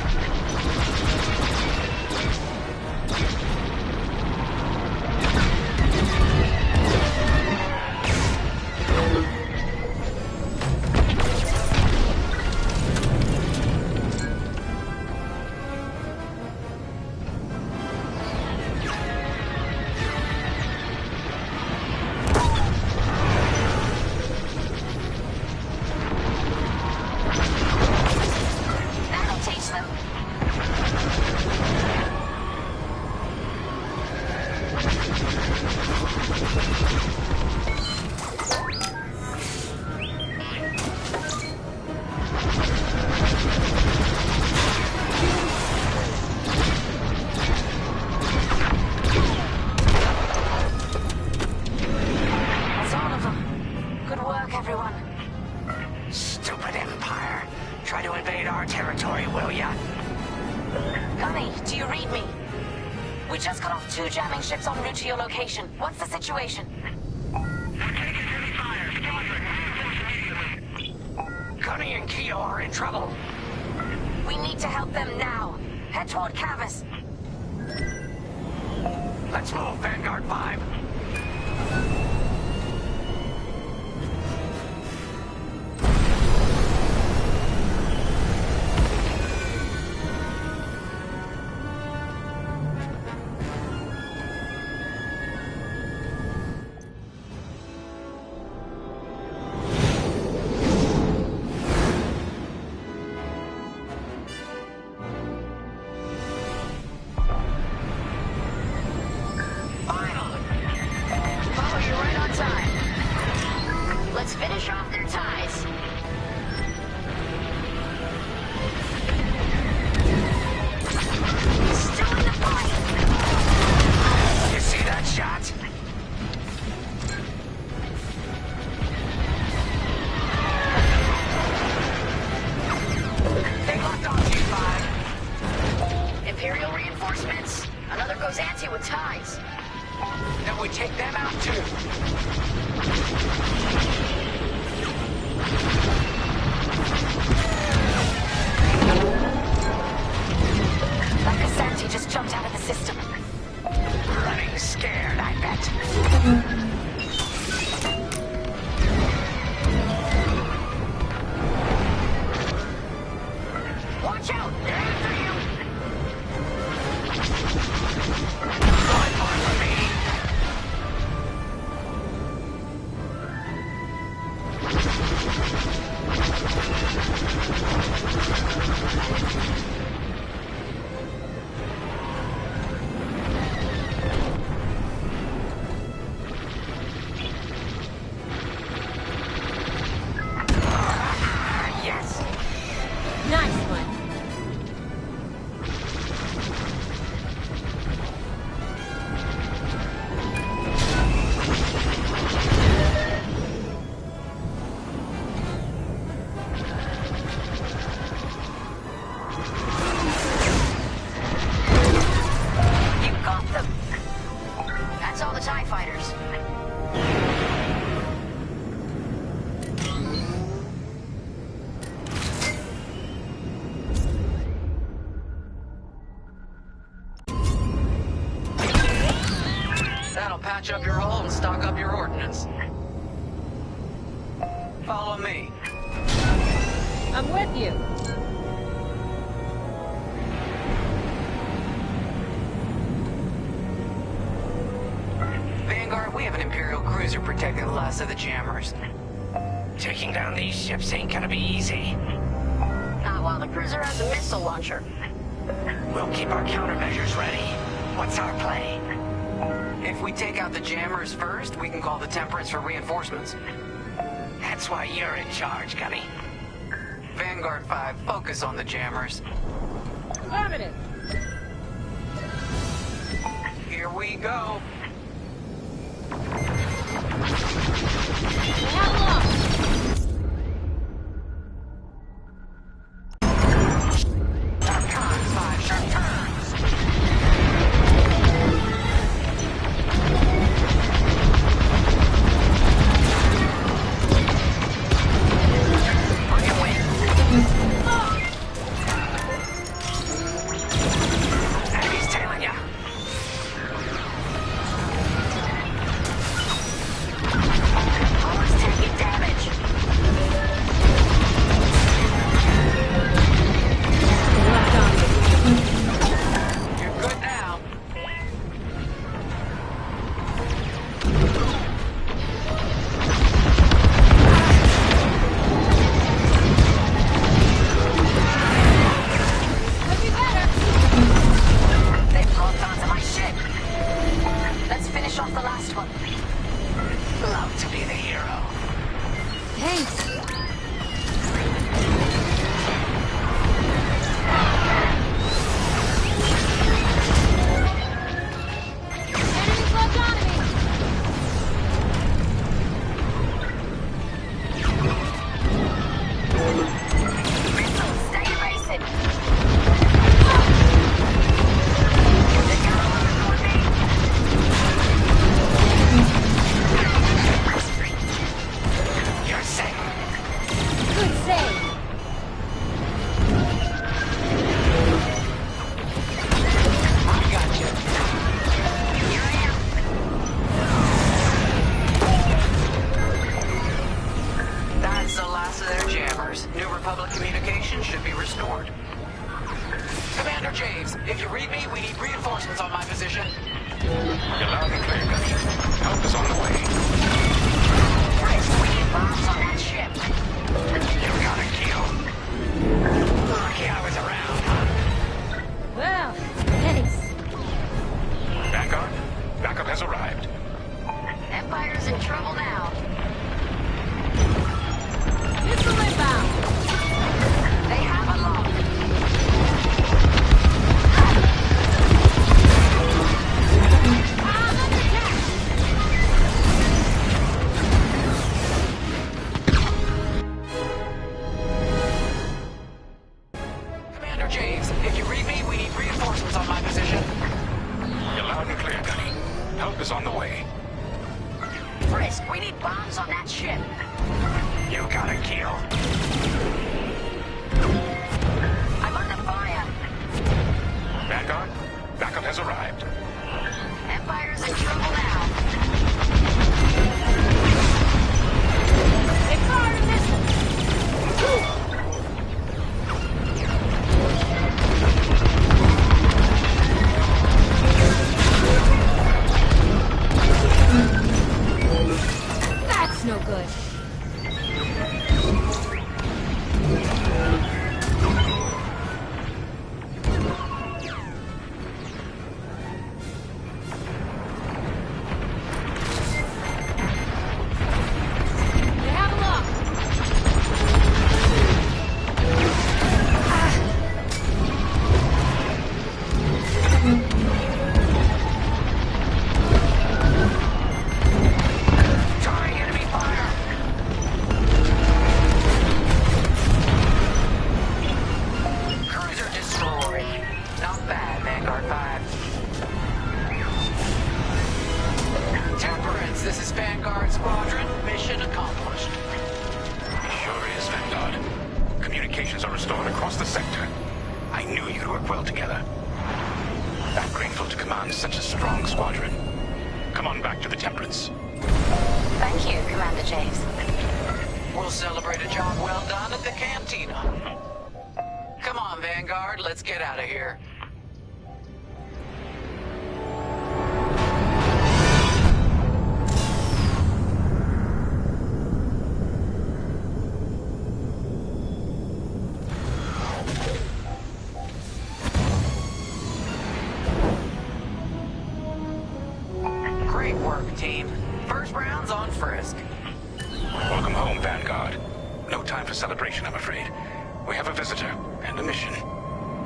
That'll teach them. That's all of them. Good work, everyone. Stupid Empire. Try to invade our territory, will ya? Gunny, do you read me? We just got off 2 jamming ships en route to your location. What's the situation? Gunny and Keo are in trouble. We need to help them now. Head toward Cavus. Let's move, Vanguard 5. Follow you right on time. Let's finish off their ties. Still in the fight. You see that shot? They locked on G5. Imperial reinforcements. Another goes anti with ties. Then we take them out too. Like a Santi just jumped out of the system. Running scared, I bet. Watch out! They're after you! Yes! Nice one. You got them! That's all the TIE fighters. That'll patch up your hull and stock up your ordnance. Follow me. I'm with you. Vanguard, we have an Imperial cruiser protecting the last of the jammers. Taking down these ships ain't gonna be easy. Not while the cruiser has a missile launcher. We'll keep our countermeasures ready. What's our play? If we take out the jammers first, we can call the Temperance for reinforcements. That's why you're in charge, Gunny. Vanguard 5, focus on the jammers. Affirmative. Here we go.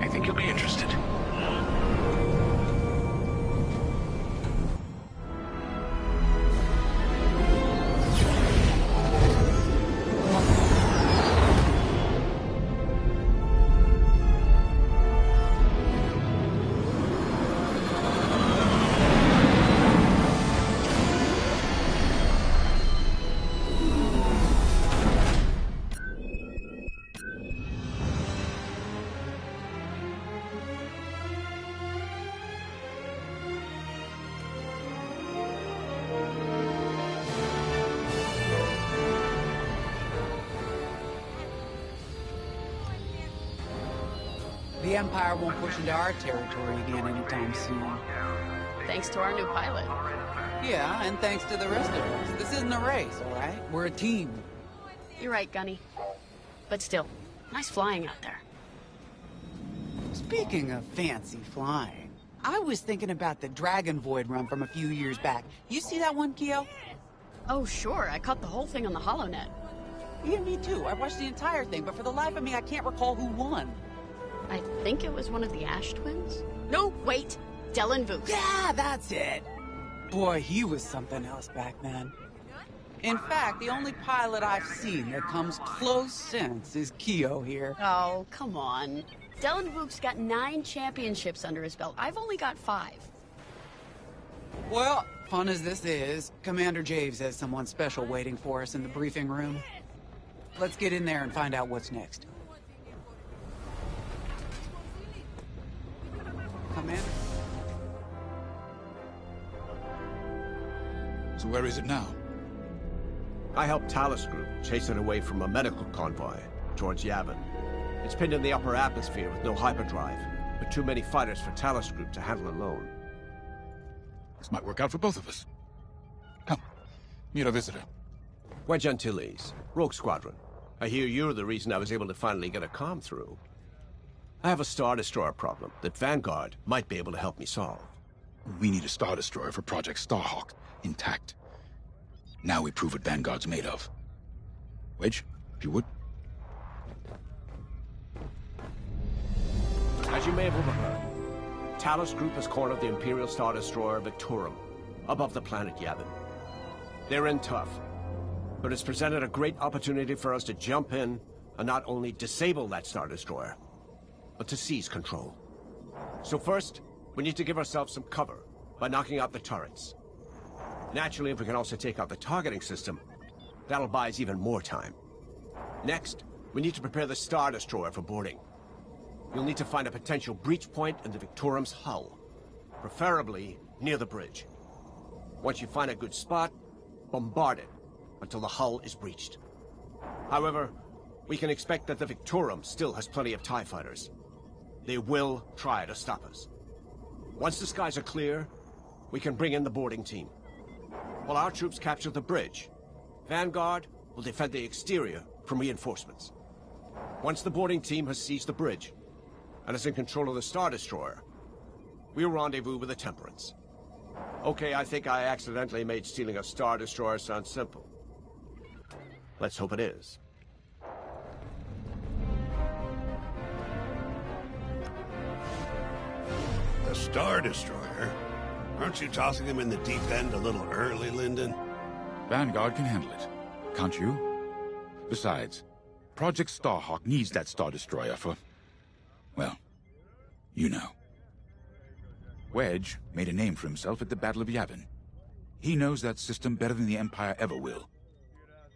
I think you'll be interested. The Empire won't push into our territory again anytime soon. Thanks to our new pilot. Yeah, and thanks to the rest of us. This isn't a race, all right? We're a team. You're right, Gunny. But still, nice flying out there. Speaking of fancy flying, I was thinking about the Dragon Void run from a few years back. You see that one, Keo? Oh, sure. I caught the whole thing on the HoloNet. Yeah, me too. I watched the entire thing, but for the life of me, I can't recall who won. I think it was one of the Ash twins? No, wait! Dylan Vooks. Yeah, that's it! Boy, he was something else back then. In fact, the only pilot I've seen that comes close since is Keo here. Oh, come on. Dylan Vooks got 9 championships under his belt. I've only got 5. Well, fun as this is, Commander Javes has someone special waiting for us in the briefing room. Let's get in there and find out what's next. Come in. So where is it now? I helped Talos Group chase it away from a medical convoy towards Yavin. It's pinned in the upper atmosphere with no hyperdrive, but too many fighters for Talos Group to handle alone. This might work out for both of us. Come, meet our visitor. Wedge Antilles, Rogue Squadron. I hear you're the reason I was able to finally get a comm through. I have a Star Destroyer problem that Vanguard might be able to help me solve. We need a Star Destroyer for Project Starhawk, intact. Now we prove what Vanguard's made of. Wedge, if you would. As you may have overheard, Talos Group has cornered the Imperial Star Destroyer Victorum, above the planet Yavin. They're in tough, but it's presented a great opportunity for us to jump in and not only disable that Star Destroyer, but to seize control. So first, we need to give ourselves some cover by knocking out the turrets. Naturally, if we can also take out the targeting system, that'll buy us even more time. Next, we need to prepare the Star Destroyer for boarding. You'll need to find a potential breach point in the Victorum's hull, preferably near the bridge. Once you find a good spot, bombard it until the hull is breached. However, we can expect that the Victorum still has plenty of TIE fighters. They will try to stop us. Once the skies are clear, we can bring in the boarding team. While our troops capture the bridge, Vanguard will defend the exterior from reinforcements. Once the boarding team has seized the bridge and is in control of the Star Destroyer, we'll rendezvous with the Temperance. Okay, I think I accidentally made stealing a Star Destroyer sound simple. Let's hope it is. The Star Destroyer? Aren't you tossing him in the deep end a little early, Lyndon? Vanguard can handle it. Can't you? Besides, Project Starhawk needs that Star Destroyer for... well, you know. Wedge made a name for himself at the Battle of Yavin. He knows that system better than the Empire ever will.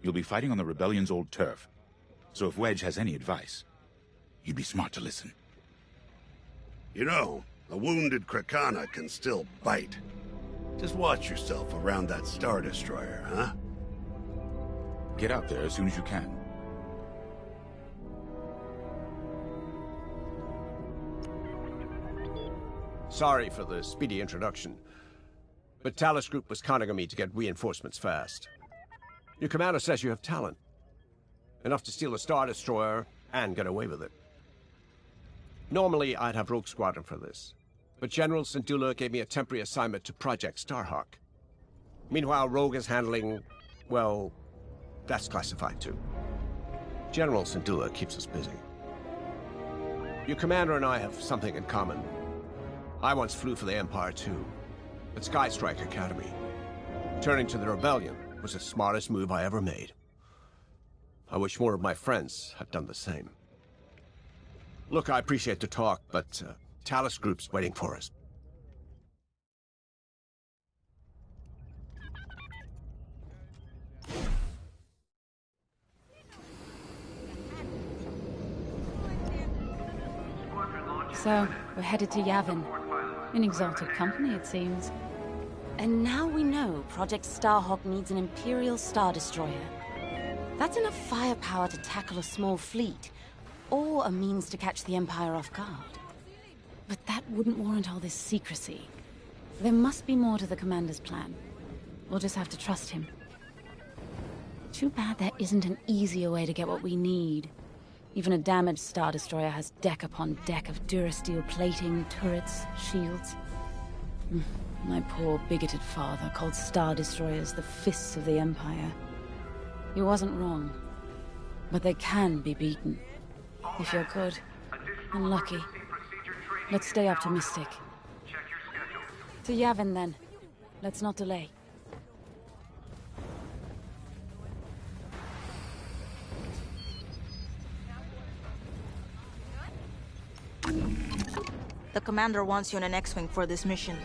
You'll be fighting on the Rebellion's old turf. So if Wedge has any advice, you'd be smart to listen. You know, a wounded Krakana can still bite. Just watch yourself around that Star Destroyer, huh? Get out there as soon as you can. Sorry for the speedy introduction, but Talos Group was counting on me to get reinforcements fast. Your commander says you have talent. Enough to steal a Star Destroyer and get away with it. Normally, I'd have Rogue Squadron for this, but General Syndulla gave me a temporary assignment to Project Starhawk. Meanwhile, Rogue is handling, well, that's classified too. General Syndulla keeps us busy. Your commander and I have something in common. I once flew for the Empire too, at Skystrike Academy. Turning to the Rebellion was the smartest move I ever made. I wish more of my friends had done the same. Look, I appreciate the talk, but Talos Group's waiting for us. So, we're headed to Yavin. In exalted company, it seems. And now we know Project Starhawk needs an Imperial Star Destroyer. That's enough firepower to tackle a small fleet, or a means to catch the Empire off guard. But that wouldn't warrant all this secrecy. There must be more to the Commander's plan. We'll just have to trust him. Too bad there isn't an easier way to get what we need. Even a damaged Star Destroyer has deck upon deck of Durasteel plating, turrets, shields. My poor, bigoted father called Star Destroyers the fists of the Empire. He wasn't wrong. But they can be beaten. If you're good and lucky. Let's stay optimistic. To Yavin, then. Let's not delay. The commander wants you in an X-Wing for this mission.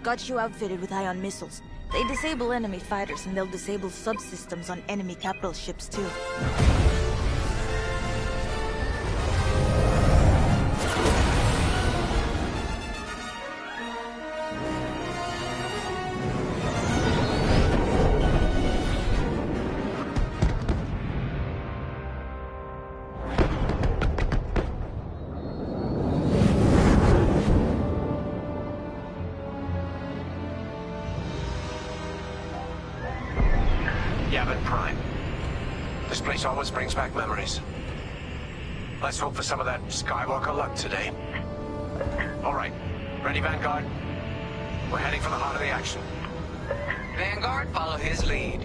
Got you outfitted with ion missiles. They disable enemy fighters and they'll disable subsystems on enemy capital ships too. Yavin Prime. This place always brings back memories. Let's hope for some of that Skywalker luck today. All right. Ready, Vanguard? We're heading for the heart of the action. Vanguard, follow his lead.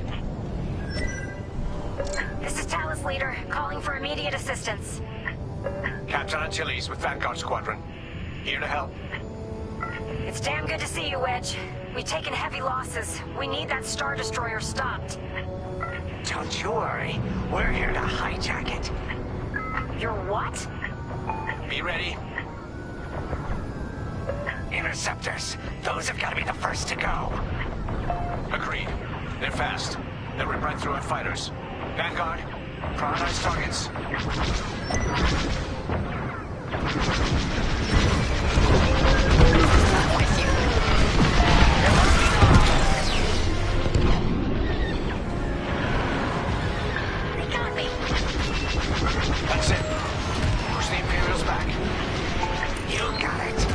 This is Talos Leader, calling for immediate assistance. Captain Antilles with Vanguard Squadron. Here to help. It's damn good to see you, Wedge. We've taken heavy losses. We need that Star Destroyer stopped. Don't you worry. We're here to hijack it. You're what? Be ready. Interceptors. Those have got to be the first to go. Agreed. They're fast. They'll rip right through our fighters. Vanguard, prioritize targets. That's it. Push the Imperials back. You got it.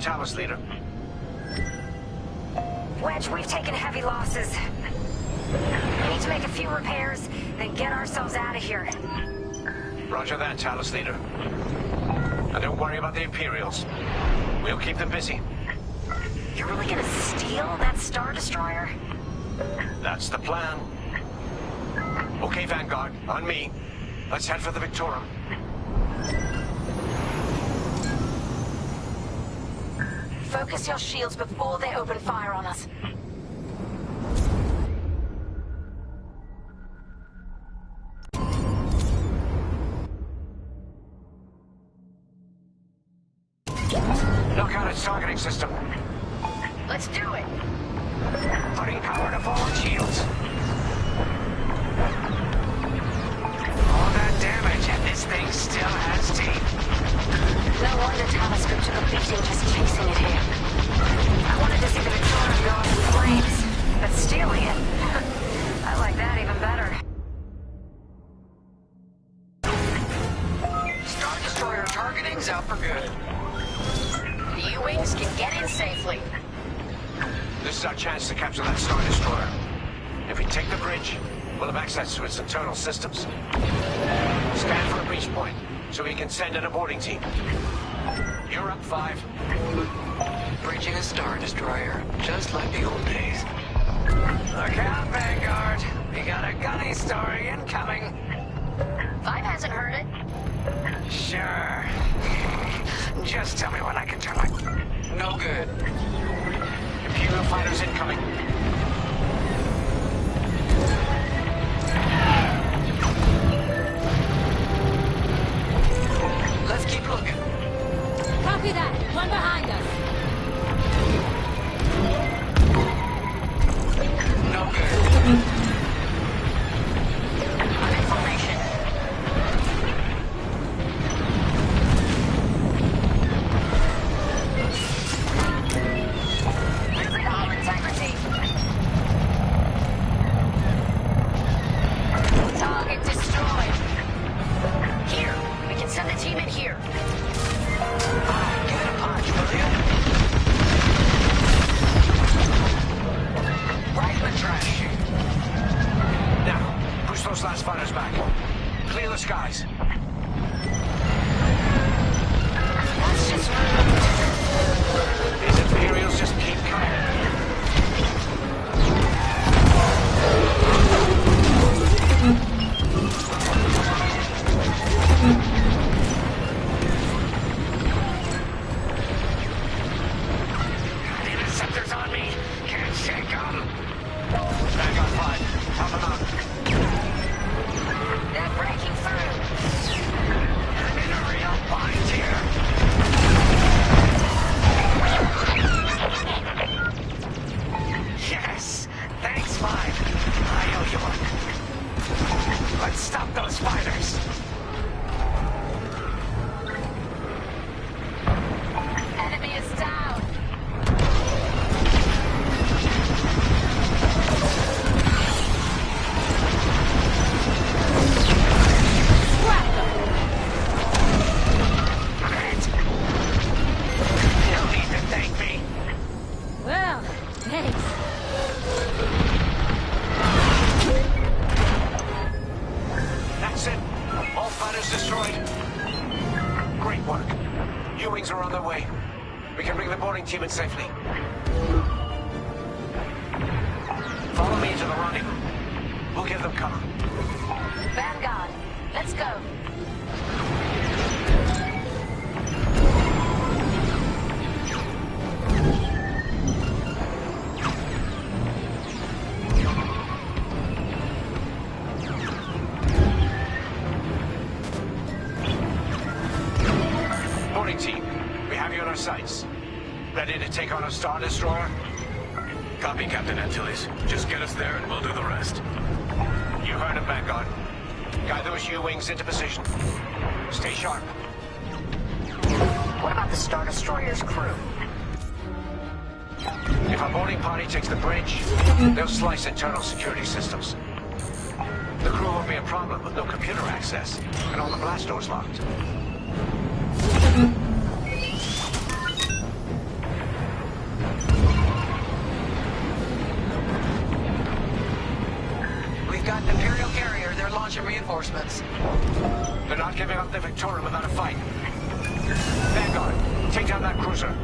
Talus, leader. Wedge, we've taken heavy losses. We need to make a few repairs, then get ourselves out of here. Roger that, Talus, leader. And don't worry about the Imperials. We'll keep them busy. You're really gonna steal that Star Destroyer? That's the plan. Okay, Vanguard, on me. Let's head for the Victorum. Focus your shields before they open fire on us. Knock out its targeting system. Let's do it. Putting power to forward shields. All that damage, and this thing still has teeth. No wonder Talus Group took a beating just chasing it here. I wanted to see the Victoria go up in flames, but stealing it, I like that even better. Star Destroyer targeting's out for good. The U-Wings can get in safely. This is our chance to capture that Star Destroyer. If we take the bridge, we'll have access to its internal systems. Scan for a breach point, so we can send an aborting team. You're up, 5. Bridging a Star Destroyer, just like the old days. Look out, Vanguard. We got a gunny story incoming. 5 hasn't heard it. Sure. Just tell me when I can turn my... No good. Imperial fighters incoming. Let's keep looking. Copy that. One behind us. No good. I'm in formation. Losing all integrity. Target destroyed. Here, we can send the team in here. Give it a punch, will you? Right in the trash. Now, push those last fighters back. Clear the skies. That's just rude. These Imperials just keep coming. The interceptors on me. Can't shake them. Vanguard 5. Help them out. They're breaking through. I'm in a real bind here. Yes! Thanks, 5. I owe you one. Let's stop those fighters. Enemy is down. No need to thank me. Well, thanks. That's it. All fighters destroyed. Great work. U-Wings are on their way. We can bring the boarding team in safely. Follow me to the rendezvous. We'll give them cover. Vanguard, let's go. Boarding team, we have you on our sights. Ready to take on a Star Destroyer? Copy, Captain Antilles. Just get us there and we'll do the rest. You heard him, Vanguard. Guide those U-Wings into position. Stay sharp. What about the Star Destroyer's crew? If our boarding party takes the bridge, they'll slice internal security systems. The crew won't be a problem with no computer access, and all the blast doors locked. your reinforcements. They're not giving up the Victoria without a fight. Vanguard, take down that cruiser.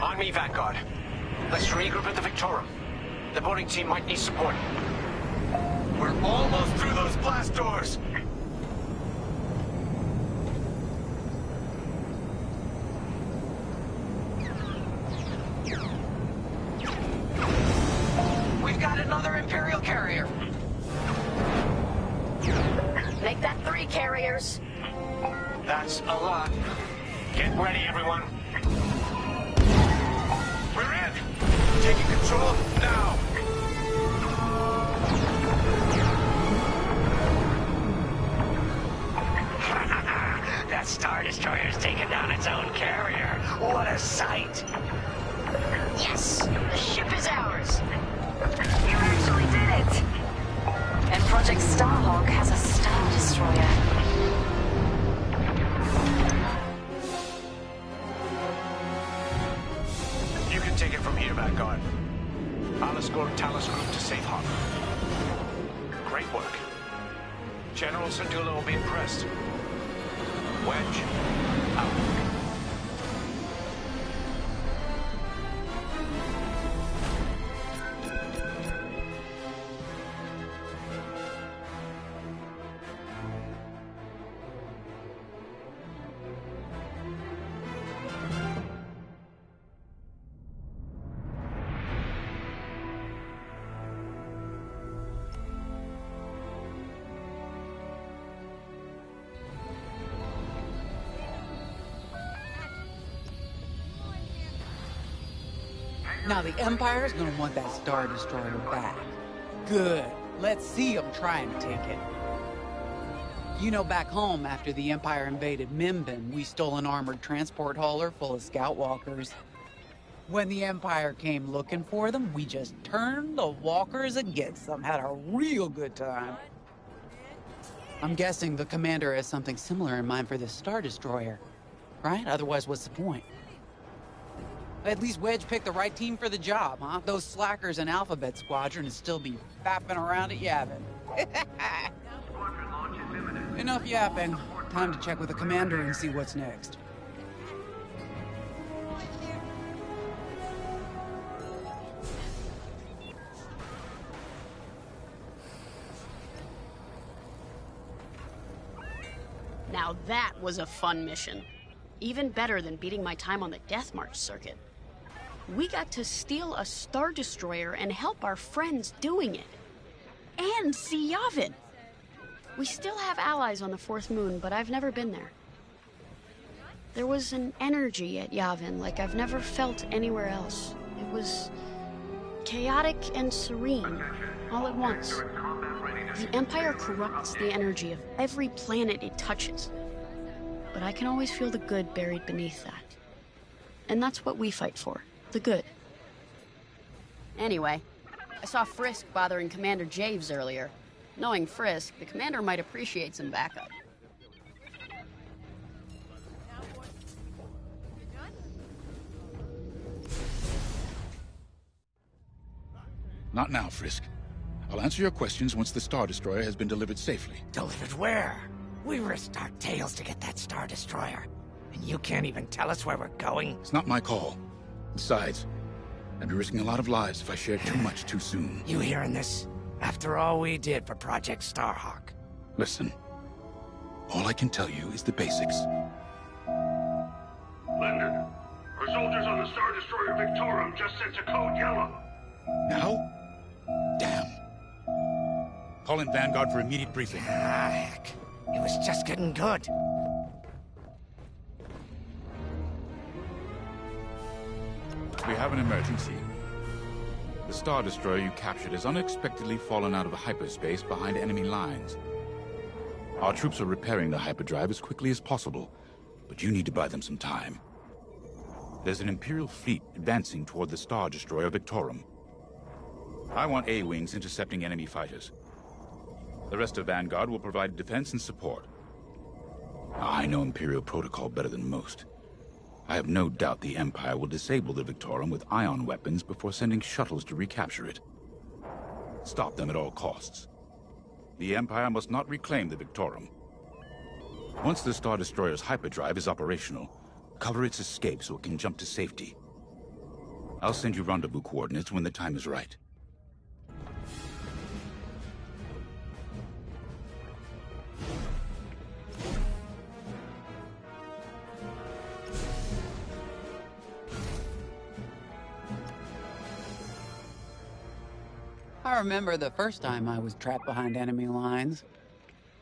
On me, Vanguard. Let's regroup at the Victorum. The boarding team might need support. We're almost through those blast doors! We've got another Imperial carrier. Make that 3 carriers. That's a lot. Get ready, everyone. We're in! Taking control now! That Star Destroyer's taken down its own carrier. What a sight! Yes, the ship is ours. You actually did it. And Project Starhawk has a Star Destroyer. You can take it from here, Vanguard. Talos Group to safe harbor. Great work. General Syndulla will be impressed. Wedge, out. Now the Empire's gonna want that Star Destroyer back. Good. Let's see them try and take it. You know, back home, after the Empire invaded Mimbin, we stole an armored transport hauler full of scout walkers. When the Empire came looking for them, we just turned the walkers against them. Had a real good time. I'm guessing the commander has something similar in mind for this Star Destroyer, right? Otherwise, what's the point? At least Wedge picked the right team for the job, huh? Those slackers in Alphabet Squadron would still be fapping around at Yavin. Enough yapping. Time to check with the commander and see what's next. Now that was a fun mission. Even better than beating my time on the Death March circuit. We got to steal a Star Destroyer and help our friends doing it. And see Yavin. We still have allies on the Fourth Moon, but I've never been there. There was an energy at Yavin like I've never felt anywhere else. It was chaotic and serene, all at once. The Empire corrupts the energy of every planet it touches. But I can always feel the good buried beneath that. And that's what we fight for. The good. Anyway, I saw Frisk bothering Commander Javes earlier. Knowing Frisk, the commander might appreciate some backup. Not now, Frisk. I'll answer your questions once the Star Destroyer has been delivered safely. Delivered where? We risked our tails to get that Star Destroyer. And you can't even tell us where we're going? It's not my call. Besides, I'd be risking a lot of lives if I shared too much too soon. You hearing this? After all we did for Project Starhawk. Listen, all I can tell you is the basics. Linden, our soldiers on the Star Destroyer Victorum just sent a code yellow. Now? Damn. Call in Vanguard for immediate briefing. Ah, heck. It was just getting good. We have an emergency. The Star Destroyer you captured has unexpectedly fallen out of hyperspace behind enemy lines. Our troops are repairing the hyperdrive as quickly as possible, but you need to buy them some time. There's an Imperial fleet advancing toward the Star Destroyer Victorum. I want A-Wings intercepting enemy fighters. The rest of Vanguard will provide defense and support. I know Imperial protocol better than most. I have no doubt the Empire will disable the Victorum with ion weapons before sending shuttles to recapture it. Stop them at all costs. The Empire must not reclaim the Victorum. Once the Star Destroyer's hyperdrive is operational, cover its escape so it can jump to safety. I'll send you rendezvous coordinates when the time is right. I remember the first time I was trapped behind enemy lines.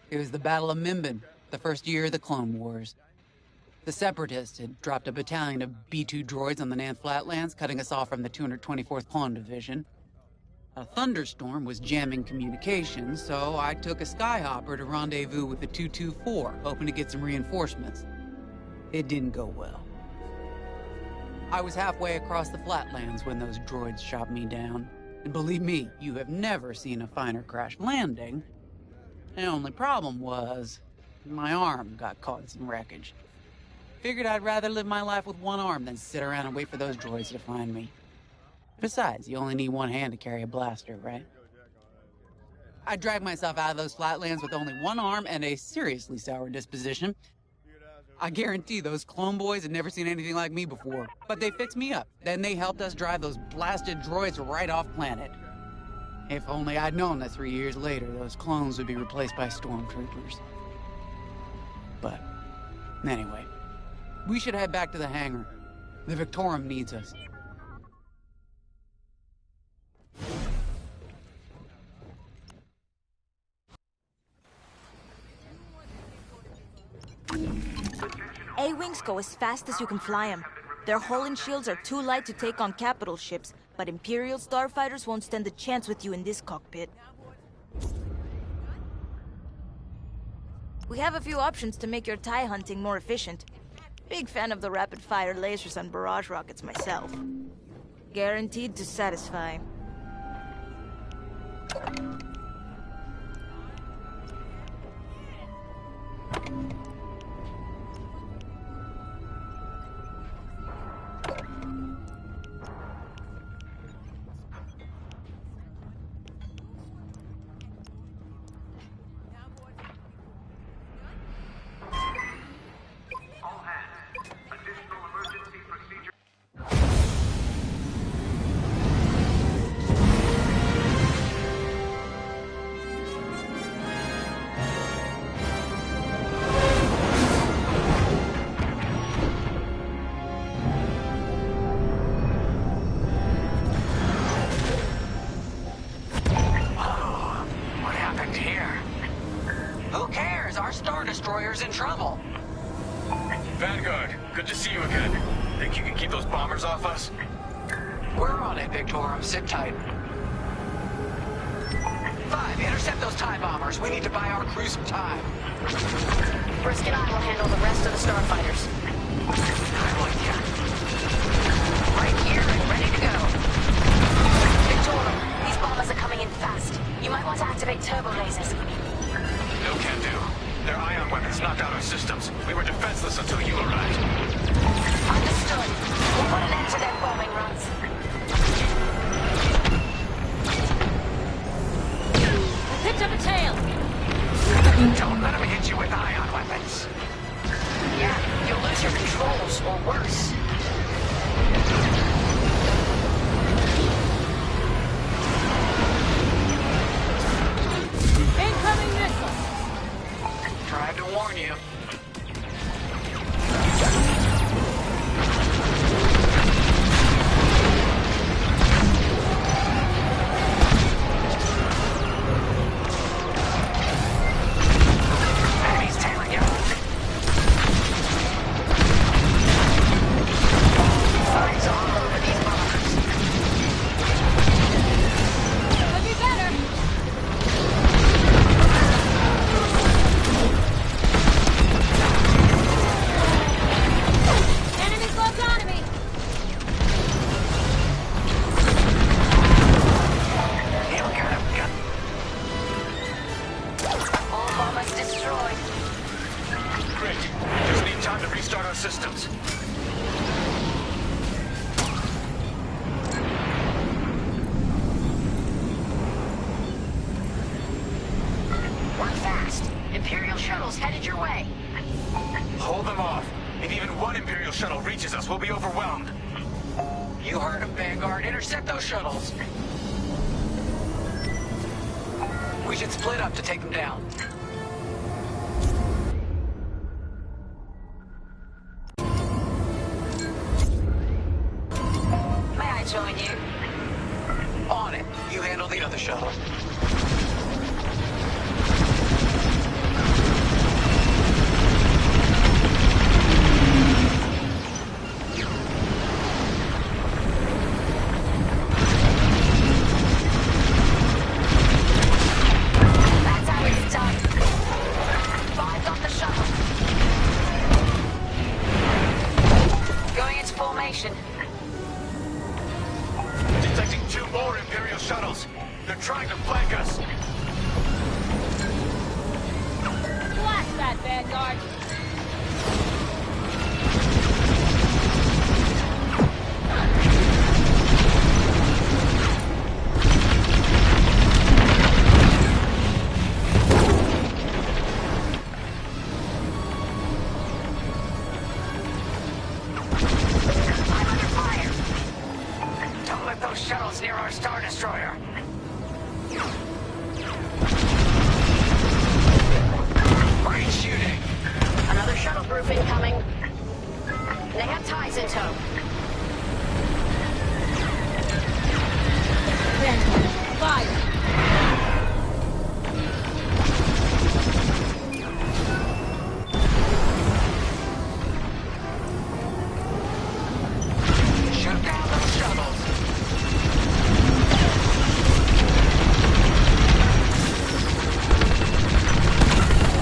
It was the Battle of Mimbin, the first year of the Clone Wars. The Separatists had dropped a battalion of B-2 droids on the Nant Flatlands, cutting us off from the 224th Clone Division. A thunderstorm was jamming communications, so I took a Skyhopper to rendezvous with the 224, hoping to get some reinforcements. It didn't go well. I was halfway across the Flatlands when those droids shot me down. And believe me, you have never seen a finer crash landing. The only problem was, my arm got caught in some wreckage. Figured I'd rather live my life with one arm than sit around and wait for those droids to find me. Besides, you only need one hand to carry a blaster, right? I dragged myself out of those flatlands with only one arm and a seriously sour disposition. I guarantee those clone boys had never seen anything like me before, but they fixed me up. Then they helped us drive those blasted droids right off planet. If only I'd known that 3 years later, those clones would be replaced by stormtroopers. But, anyway, we should head back to the hangar. The Victorum needs us. A-Wings go as fast as you can fly them. Their hull and shields are too light to take on capital ships, but Imperial starfighters won't stand a chance with you in this cockpit. We have a few options to make your TIE hunting more efficient. Big fan of the rapid-fire lasers and barrage rockets myself. Guaranteed to satisfy. In trouble. Vanguard, good to see you again. Think you can keep those bombers off us? We're on it, Victorum. Sit tight. 5, intercept those TIE bombers. We need to buy our crew some time. Brisket and I will handle the rest of the starfighters. I'm with you. Right here and ready to go. Victorum, these bombers are coming in fast. You might want to activate turbo lasers. No can do. Their ion weapons knocked out our systems. We were defenseless until you arrived. Understood. We'll put an end to their bombing runs. I picked up a tail. Don't let them hit you with ion weapons. Yeah, you'll lose your controls, or worse. Incoming missile. Tried to warn you. Enemies tailing you. Signs all over these bombers. Could be better. systems. Work fast. Imperial shuttle's headed your way. Hold them off. If even one Imperial shuttle reaches us, we'll be overwhelmed. You heard him, Vanguard. Intercept those shuttles. We should split up to take them down. May I join you? On it. You handle the other shuttle. That's how it's done. 5 on the shuttle. Going into formation. Detecting 2 more Imperial shuttles. They're trying to flank us. Blast that, Vanguard! Star Destroyer. Great shooting. Another shuttle group incoming. They have ties in tow. Vanguard, fire! Shoot down those shuttles.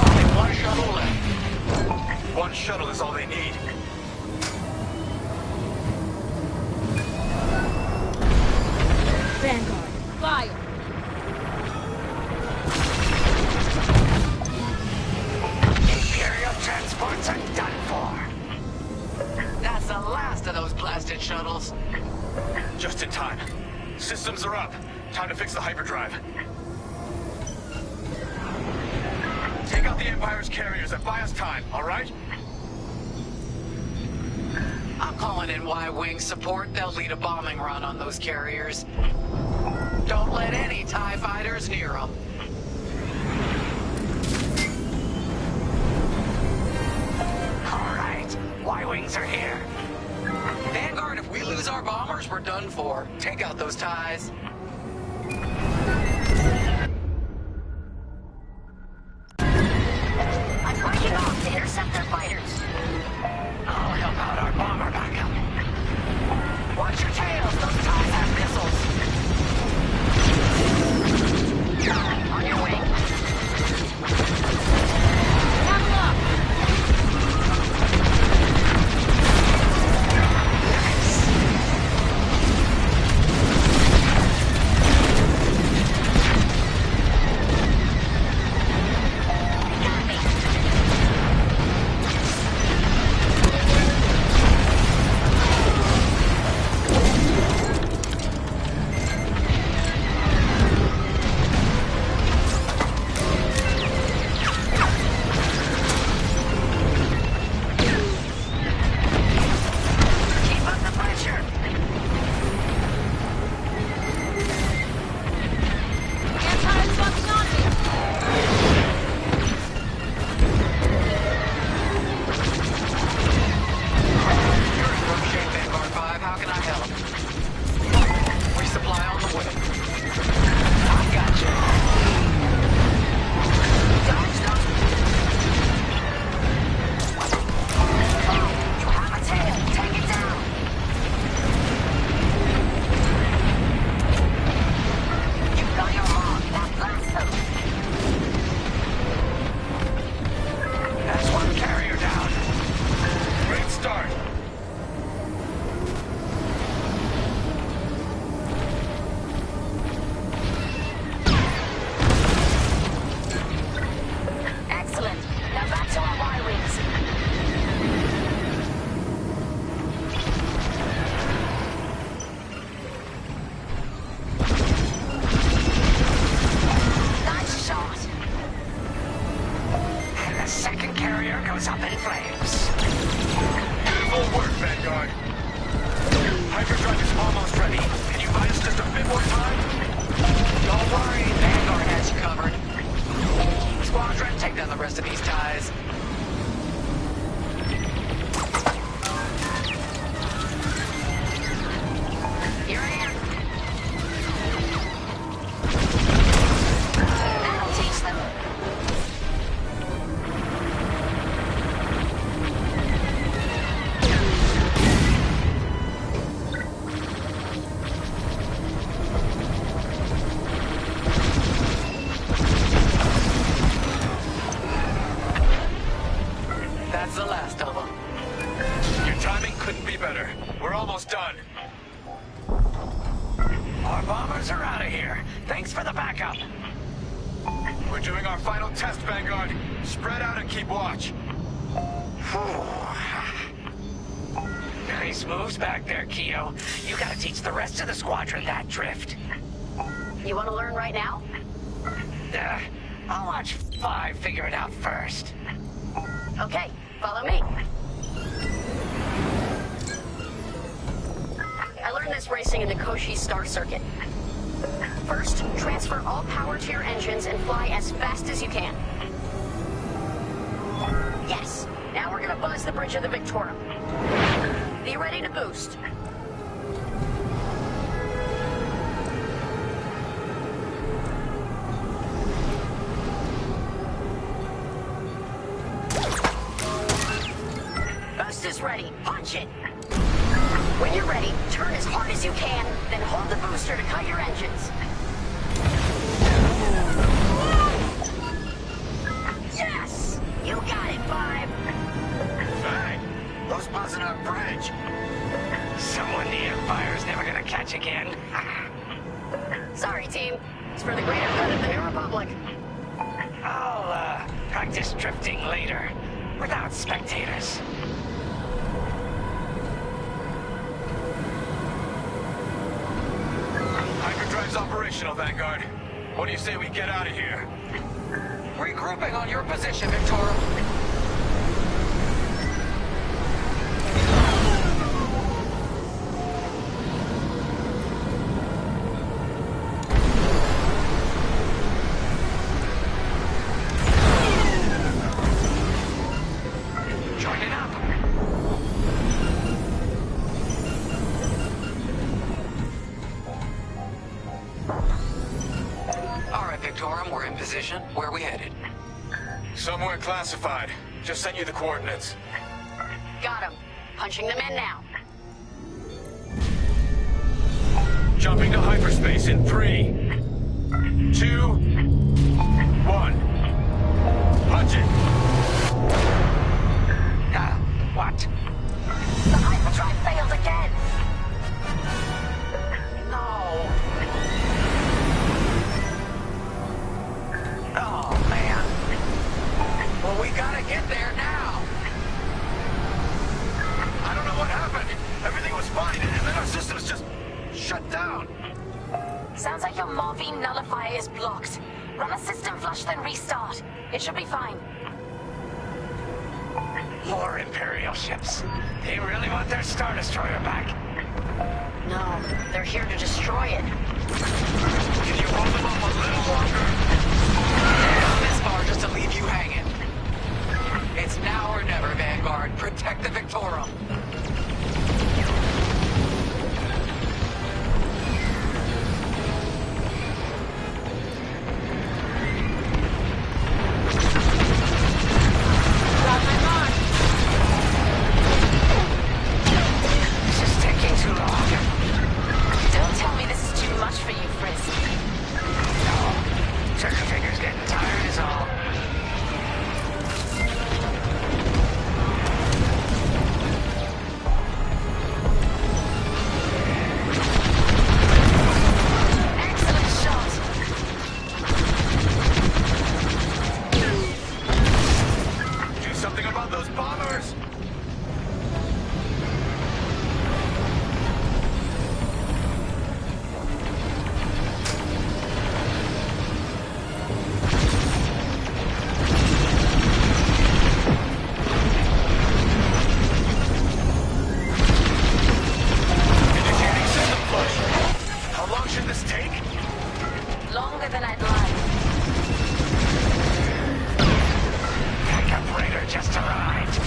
Only one shuttle left. One shuttle is all they need. Vanguard, fire! Imperial transports are done for. That's the last of those blasted shuttles. Just in time. Systems are up. Time to fix the hyperdrive. Take out the Empire's carriers and buy us time, all right? I'm calling in Y-Wing support. They'll lead a bombing run on those carriers. Don't let any TIE fighters near them. All right, Y-Wings are here. Vanguard, if we lose our bombers, we're done for. Take out those TIEs. I'm breaking off to intercept their fighters. I'll help out our bomber backup. Watch your tails, those TIEs have missiles. On your way. Level up! Keep up the pressure. Empire's fucking on me! You're in rough shape, Vanguard 5. How can I help? Resupply on the way. I got you. Dodge those. You have a tail. Take it down. You've got your mark. Now blast them. That's one carrier down. Great start. Excellent. Now back to our Y-Wings. Nice shot. And the second carrier goes up in flames. Beautiful work, Vanguard. Hyperdrive is almost ready. Can you buy us just a bit more time? Don't worry, Vanguard has you covered. Squadron, take down the rest of these TIEs. Here I am. That'll teach them. That's the last of them. Your timing couldn't be better. We're almost done. Our bombers are out of here. Thanks for the backup. We're doing our final test, Vanguard. Spread out and keep watch. Nice moves back there, Keo. You gotta teach the rest of the squadron that drift. You want to learn right now? I'll watch 5 figure it out first. Okay, follow me. I learned this racing in the Koshi Star Circuit. First, transfer all power to your engines and fly as fast as you can. Yes. Now we're gonna buzz the bridge of the Victorum. Be ready to boost. Boost is ready. Punch it. When you're ready, turn as hard as you can, then hold the booster to cut your engines. Yes! You got it, Five. Hey, who's buzzing our bridge? Someone the Empire's never gonna catch again. Sorry, team. It's for the greater good of the New Republic. I'll, practice drifting later, without spectators. Hyperdrive's operational, Vanguard. What do you say we get out of here? Regrouping on your position, Victorum. Joining up. All right, Victorum, we're in position. Where are we headed? Somewhere classified. Just sent you the coordinates. Got him. Punching them in now. Jumping to hyperspace in 3, 2, 1. Punch it! What? The hyperdrive failed again. No. Oh, man. Well, we gotta get there now. I don't know what happened. Everything was fine, and then our systems just shut down. Sounds like your Morphine nullifier is blocked. Run a system flush, then restart. It should be fine. More Imperial ships. They really want their Star Destroyer back. No, they're here to destroy it. Can you hold them up a little longer? Down this far just to leave you hanging. It's now or never, Vanguard. Protect the Victorum. This is taking too long. Don't tell me this is too much for you, Frisk. No. Trigger finger's getting tired is all. Excellent shot. Do something about those bombers! Indicating system flush. How long should this take? Longer than I'd like. Backup Raider just arrived.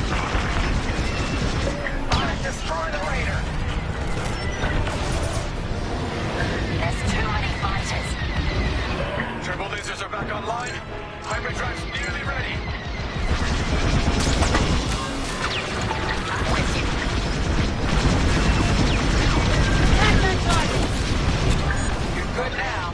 On it, destroy the Raider. There's too many fighters. Turbo lasers are back online. Hyperdrive's nearly ready. I'm with you. You're good now.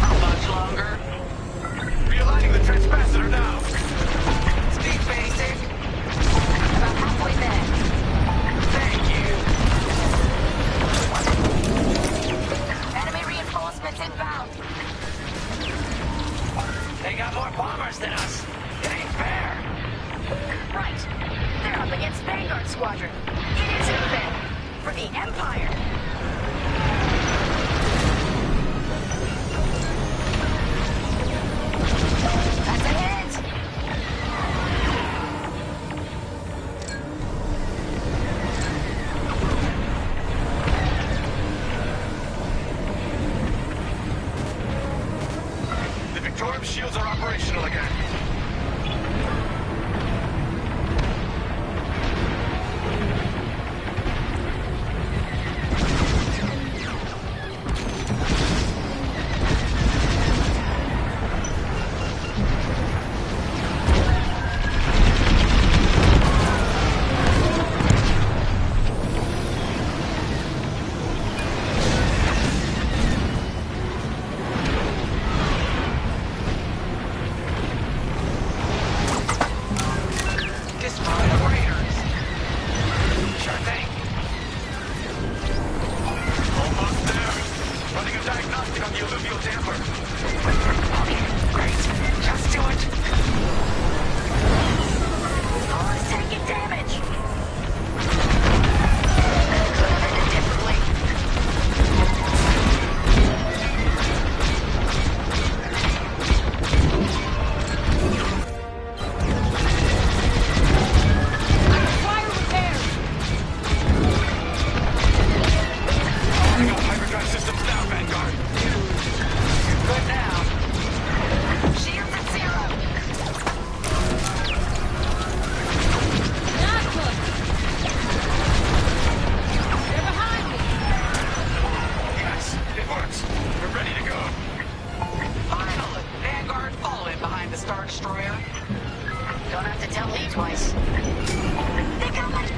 How much longer? Realigning the transpacitor now. Speed basic. About halfway there. Thank you. Enemy reinforcements inbound. They got more bombers than us. It ain't fair. Right. They're up against Vanguard Squadron. It isn't fair. For the Empire. Don't have to tell me twice. They're coming!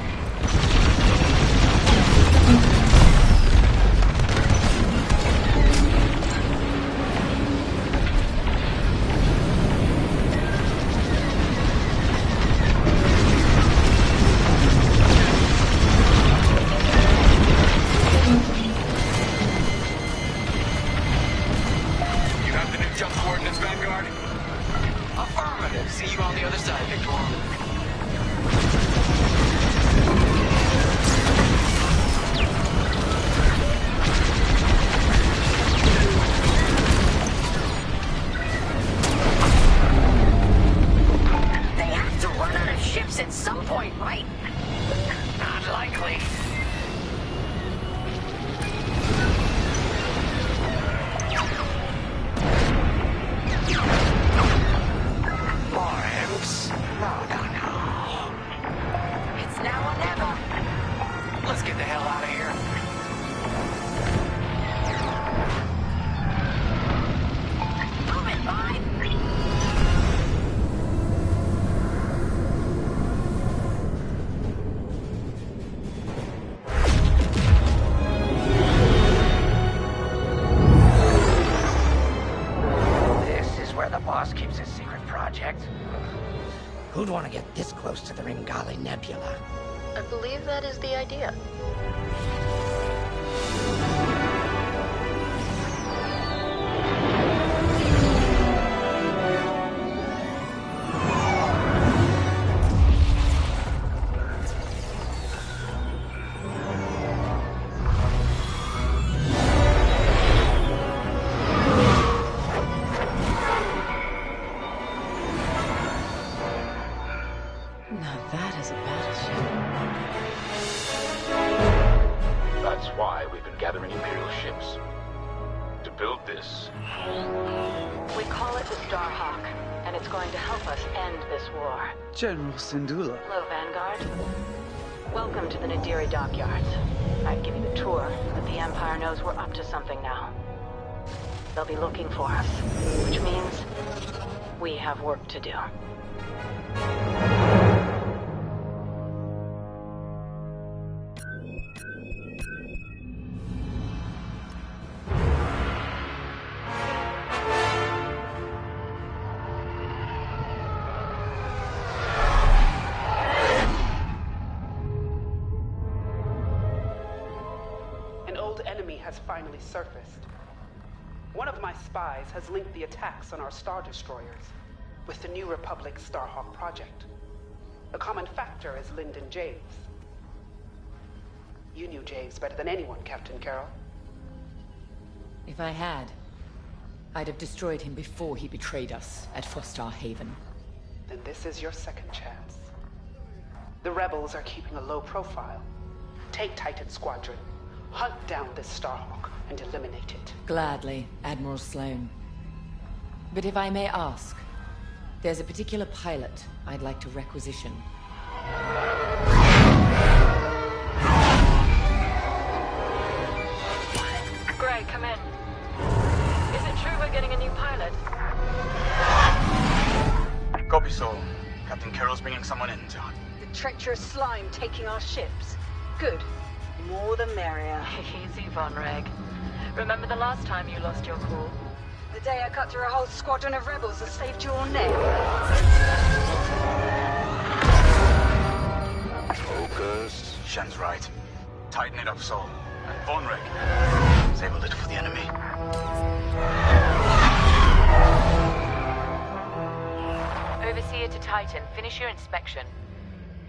See you on the other side, Victor. They have to run out of ships at some point, right? Not likely. It's now or never. Let's get the hell out of here. Move it, bye. This is where the boss keeps his secret project. Who'd want to get this close to the Ringali Nebula? I believe that is the idea. Now that is a battleship. That's why we've been gathering Imperial ships. To build this. We call it the Starhawk, and it's going to help us end this war. General Syndulla. Hello, Vanguard. Welcome to the Nadiri dockyards. I'd give you the tour, but the Empire knows we're up to something now. They'll be looking for us, which means we have work to do. An old enemy has finally surfaced. One of my spies has linked the attacks on our Star Destroyers with the New Republic Starhawk project. The common factor is Lyndon Javes. You knew Javes better than anyone, Captain Carroll. If I had, I'd have destroyed him before he betrayed us at Fostar Haven. Then this is your second chance. The rebels are keeping a low profile. Take Titan Squadron, hunt down this Starhawk, and eliminate it. Gladly, Admiral Sloane. But if I may ask, there's a particular pilot I'd like to requisition. Gray, come in. Is it true we're getting a new pilot? Copy, Sol. Captain Carroll's bringing someone in, John. The treacherous slime taking our ships. Good. More the merrier. Easy, Von Reg. Remember the last time you lost your cool? The day I cut through a whole squadron of rebels and saved your neck. Focus. Shen's right. Tighten it up, Sol. And Von Reg, save a little for the enemy. Overseer to Titan, finish your inspection.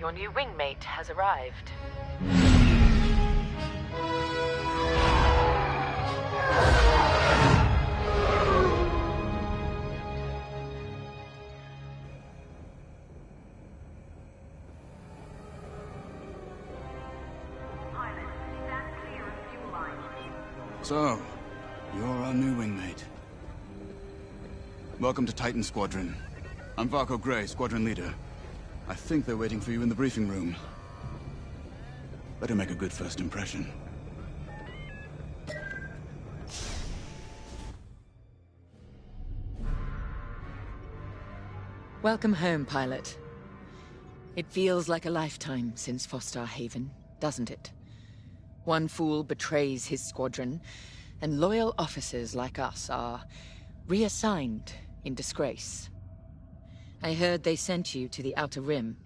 Your new wingmate has arrived. So, you're our new wingmate. Welcome to Titan Squadron. I'm Varco Gray, Squadron Leader. I think they're waiting for you in the briefing room. Better make a good first impression. Welcome home, pilot. It feels like a lifetime since Fostar Haven, doesn't it? One fool betrays his squadron, and loyal officers like us are reassigned in disgrace. I heard they sent you to the Outer Rim.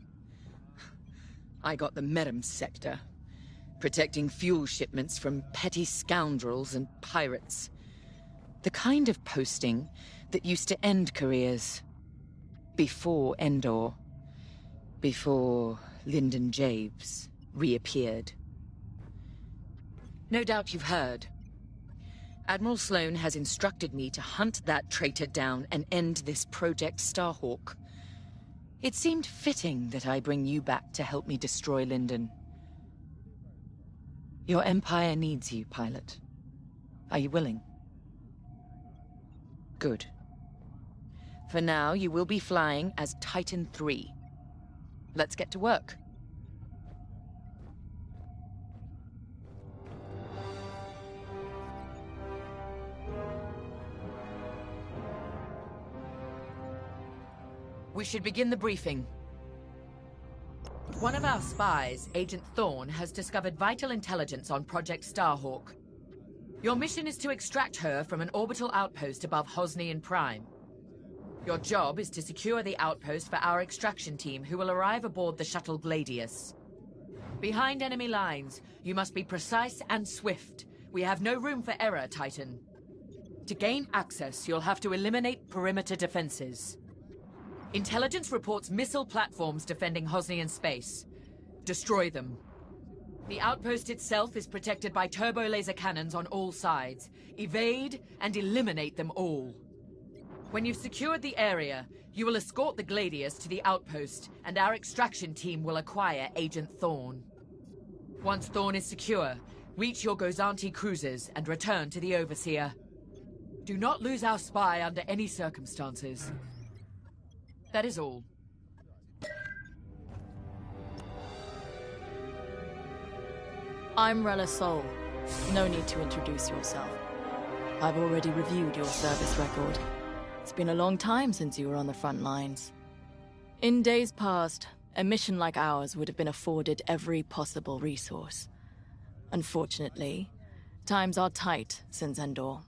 I got the Merim sector, protecting fuel shipments from petty scoundrels and pirates. The kind of posting that used to end careers. Before Endor. Before Lyndon Javes reappeared. No doubt you've heard. Admiral Sloane has instructed me to hunt that traitor down and end this Project Starhawk. It seemed fitting that I bring you back to help me destroy Lyndon. Your Empire needs you, pilot. Are you willing? Good. For now, you will be flying as Titan III. Let's get to work. We should begin the briefing. One of our spies, Agent Thorne, has discovered vital intelligence on Project Starhawk. Your mission is to extract her from an orbital outpost above Hosnian Prime. Your job is to secure the outpost for our extraction team, who will arrive aboard the shuttle Gladius. Behind enemy lines, you must be precise and swift. We have no room for error, Titan. To gain access, you'll have to eliminate perimeter defenses. Intelligence reports missile platforms defending Hosnian space. Destroy them. The outpost itself is protected by turbo laser cannons on all sides. Evade and eliminate them all. When you've secured the area, you will escort the Gladius to the outpost, and our extraction team will acquire Agent Thorne. Once Thorne is secure, reach your Gozanti cruisers and return to the Overseer. Do not lose our spy under any circumstances. That is all. I'm Rella Sol. No need to introduce yourself. I've already reviewed your service record. It's been a long time since you were on the front lines. In days past, a mission like ours would have been afforded every possible resource. Unfortunately, times are tight since Endor.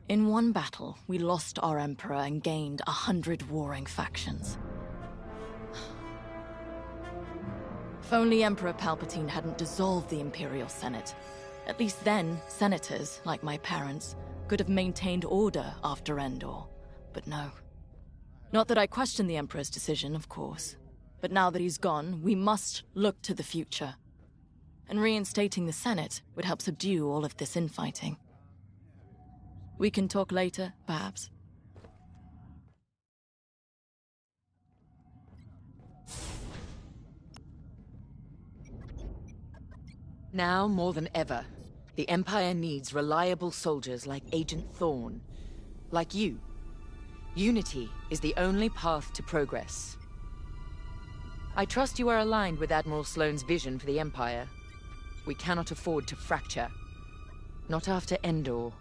In one battle, we lost our Emperor and gained 100 warring factions. If only Emperor Palpatine hadn't dissolved the Imperial Senate. At least then, senators, like my parents, could have maintained order after Endor. But no. Not that I question the Emperor's decision, of course. But now that he's gone, we must look to the future. And reinstating the Senate would help subdue all of this infighting. We can talk later, perhaps. Now more than ever, the Empire needs reliable soldiers like Agent Thorne. Like you. Unity is the only path to progress. I trust you are aligned with Admiral Sloane's vision for the Empire. We cannot afford to fracture. Not after Endor.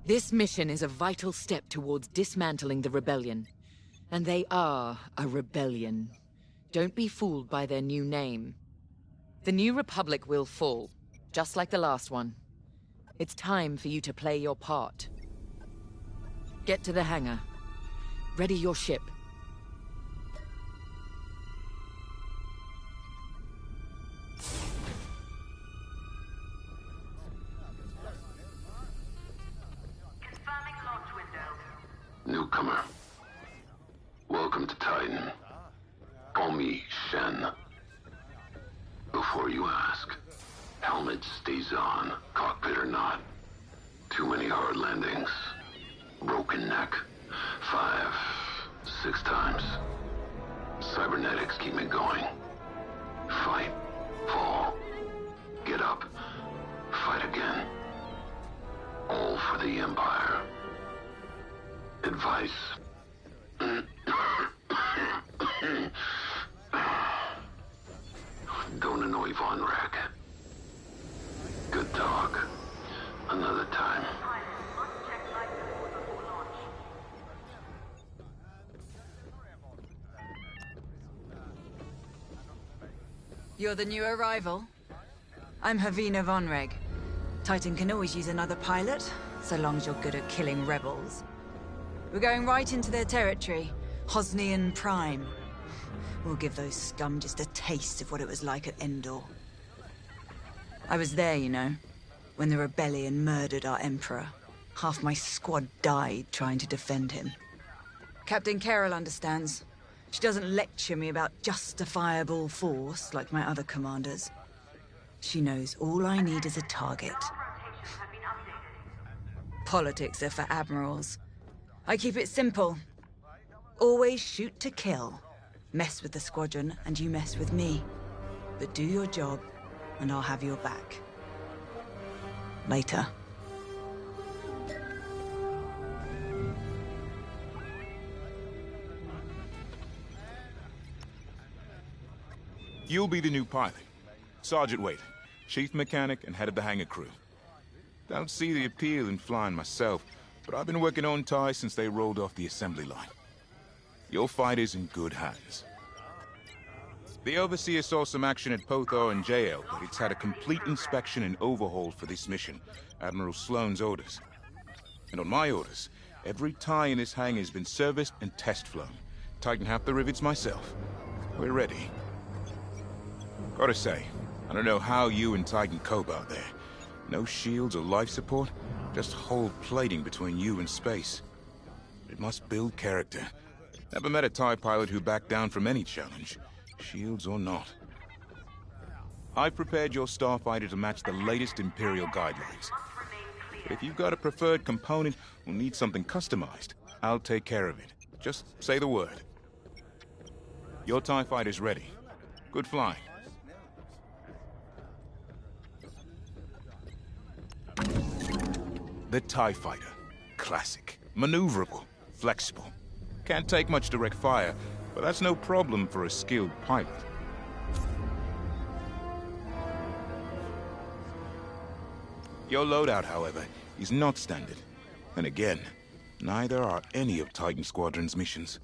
This mission is a vital step towards dismantling the rebellion. And they are a rebellion. Don't be fooled by their new name. The New Republic will fall, just like the last one. It's time for you to play your part. Get to the hangar. Ready your ship. Newcomer. Welcome to Titan. Call me Shen. Before you ask, helmet stays on, cockpit or not. Too many hard landings. Broken neck. 5, 6 times. Cybernetics keep me going. Fight. Fall. Get up. Fight again. All for the Empire. Advice. Don't annoy Von Rack. Good talk. Another time. You're the new arrival? I'm Havina Vonreg. Titan can always use another pilot, so long as you're good at killing rebels. We're going right into their territory, Hosnian Prime. We'll give those scum just a taste of what it was like at Endor. I was there, you know, when the rebellion murdered our Emperor. Half my squad died trying to defend him. Captain Carroll understands. She doesn't lecture me about justifiable force like my other commanders. She knows all I need is a target. Politics are for admirals. I keep it simple. Always shoot to kill. Mess with the squadron and you mess with me. But do your job and I'll have your back. Later. You'll be the new pilot. Sergeant Wade, chief mechanic and head of the hangar crew. Don't see the appeal in flying myself, but I've been working on TIE since they rolled off the assembly line. Your fight is in good hands. The Overseer saw some action at Pothor and JL, but it's had a complete inspection and overhaul for this mission, Admiral Sloane's orders. And on my orders, every TIE in this hangar has been serviced and test flown. Tighten half the rivets myself. We're ready. Gotta say, I don't know how you and Titan cope out there. No shields or life support, just hull plating between you and space. It must build character. Never met a TIE pilot who backed down from any challenge, shields or not. I've prepared your starfighter to match the latest Imperial guidelines. But if you've got a preferred component or need something customized, I'll take care of it. Just say the word. Your TIE fighter's ready. Good flying. The TIE Fighter. Classic. Maneuverable. Flexible. Can't take much direct fire, but that's no problem for a skilled pilot. Your loadout, however, is not standard. And again, neither are any of Titan Squadron's missions.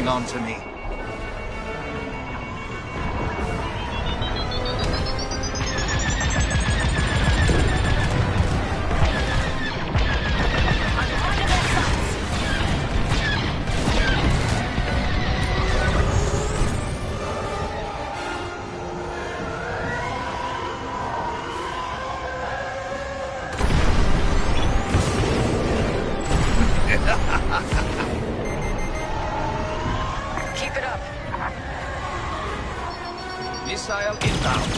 holding on to me. Keep it up. Missile inbound.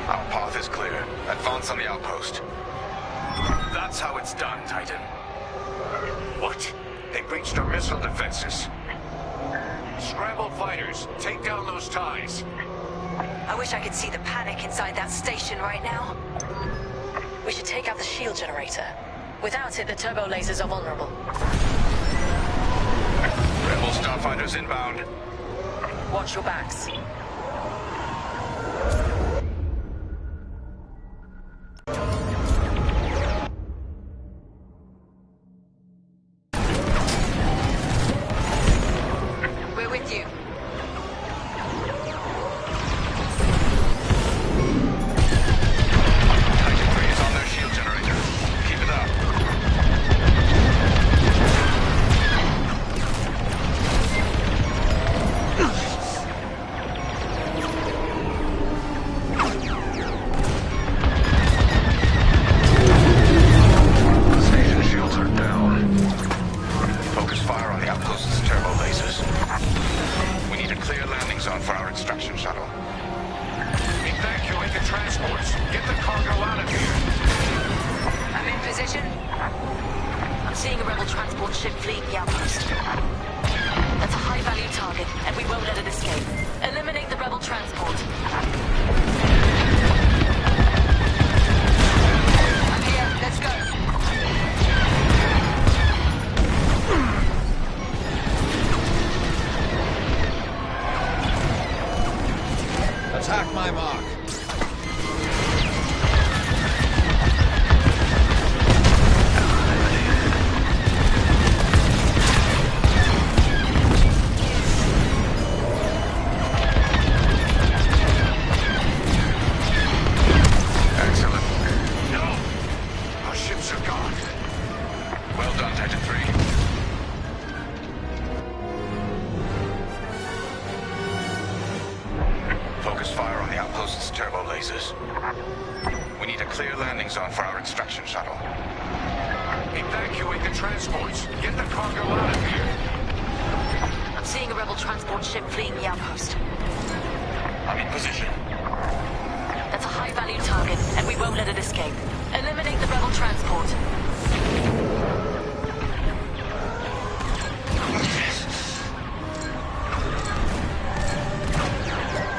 Our path is clear. Advance on the outpost. That's how it's done, Titan. What? They breached our missile defenses. Scrambled fighters, take down those ties. I wish I could see the panic inside that station right now. We should take out the shield generator. Without it, the turbo lasers are vulnerable. Rebel starfighters inbound. Watch your backs. We're with you. Titan 3 is on their shield generator. Keep it up. Station shields are down. Focus fire on the outpost's turbo lasers. We need a clear landing zone for our extraction shuttle. Evacuate the transports. Get the cargo out of here. I'm in position. I'm seeing a rebel transport ship fleeing the outpost. That's a high-value target, and we won't let it escape. Eliminate the rebel transport. I'm here. Let's go. Attack my mark. Excellent. No! Our ships are gone. Well done, Titan 3. Focus fire on the outpost's turbo lasers. We need a clear landing zone for our extraction shuttle. Evacuate the transports. Get the cargo out of here. I'm seeing a rebel transport ship fleeing the outpost. I'm in position. That's a high-value target, and we won't let it escape. Eliminate the rebel transport.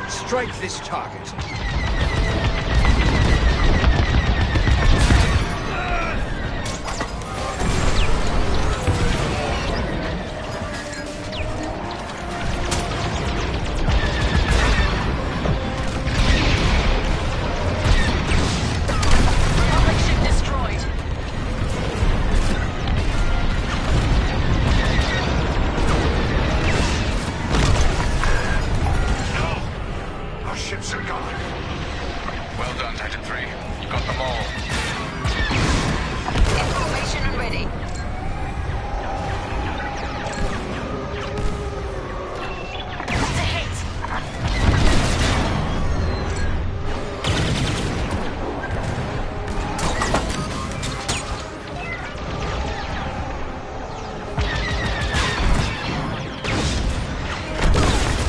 Strike this target. Republic ship destroyed. Our ships are gone. Well done, Titan 3. You got them all. Information and ready. That's a hit.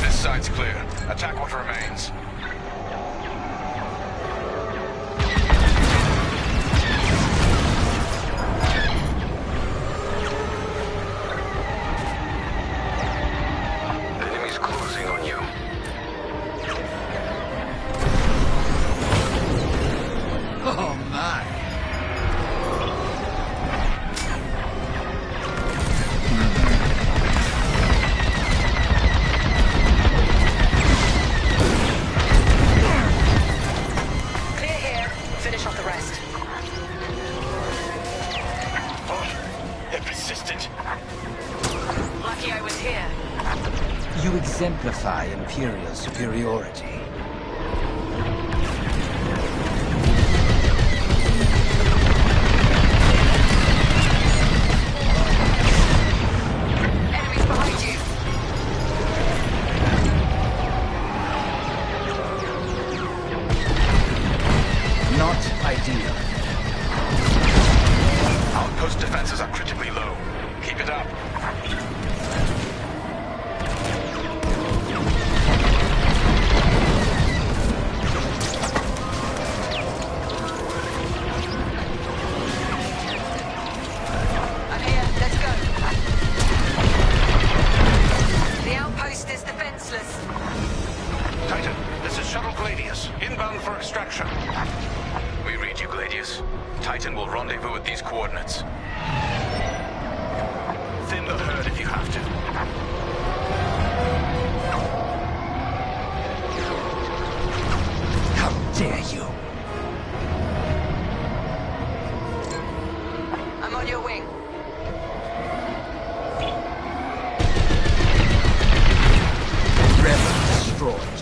This side's clear. Attack what remains. exemplify Imperial superiority. Enemies behind you. Not ideal. Outpost defenses are critically low. Keep it up. I'm here. Let's go. The outpost is defenseless. Titan, this is Shuttle Gladius, inbound for extraction. We read you, Gladius. Titan will rendezvous at these coordinates. Thin the herd if you have to. How dare you! I'm on your wing. Rebel destroyed.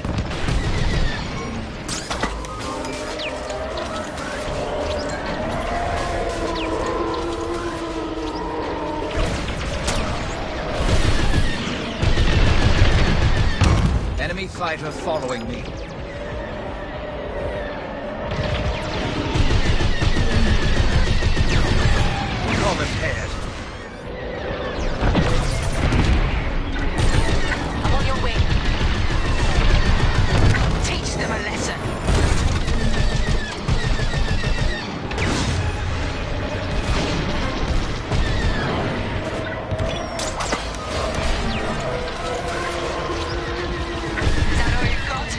Enemy fighter following me. Call them paired. I'm on your wing. Teach them a lesson. Is that all you've got?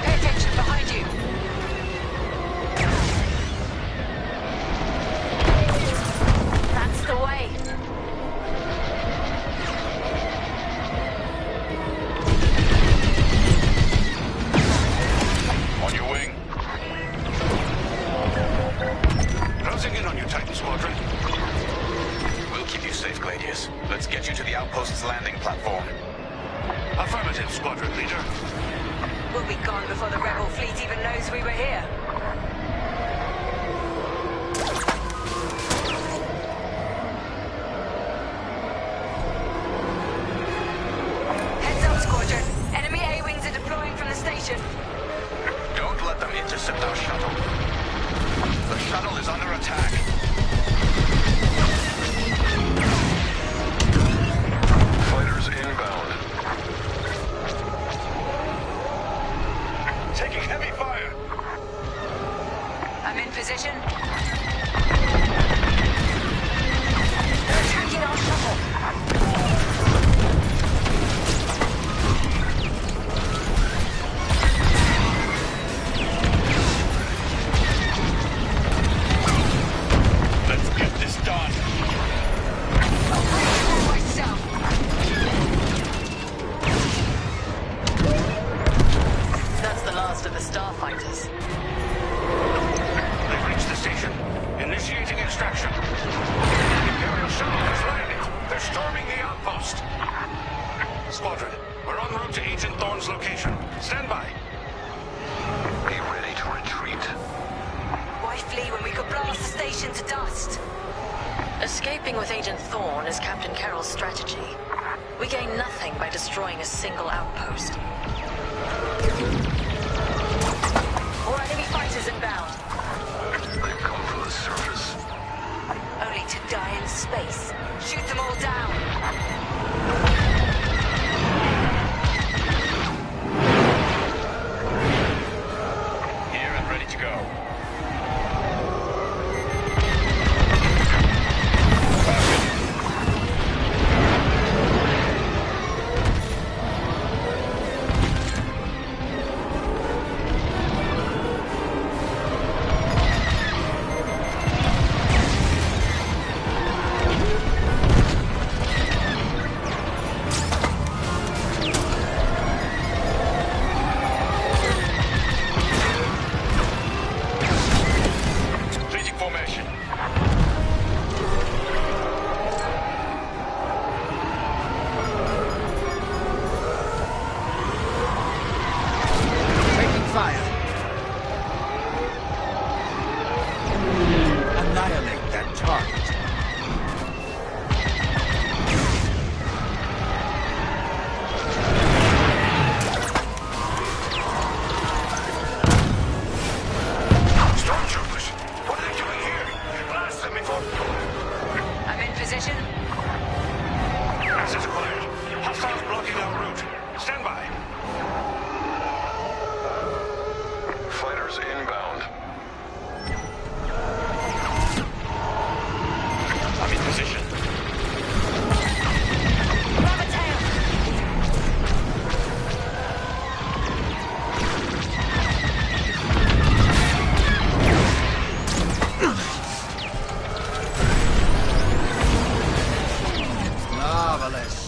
Pay attention behind you. That's the way. On your wing. Closing in on you, Titan Squadron. We'll keep you safe, Gladius. Let's get you to the outpost's landing platform. Affirmative, Squadron Leader. We'll be gone before the rebel fleet even knows we were here. Heads up, Squadron. Enemy A-wings are deploying from the station. Don't let them intercept our shuttle. The shuttle is under attack. Fighters inbound. Taking heavy fire. I'm in position. They're attacking our shuttle. Let's get this done. Myself. That's the last of the starfighters. They've reached the station. Initiating extraction. Imperial shuttle has landed. They're storming the outpost. Squadron, we're en route to Agent Thorne's location. Stand by. Be ready to retreat. Why flee when we could blast the station to dust? Escaping with Agent Thorne is Captain Carroll's strategy. We gain nothing by destroying a single outpost. More enemy fighters inbound. They've come from the surface. Only to die in space. Shoot them all down. Here and ready to go. marvelous.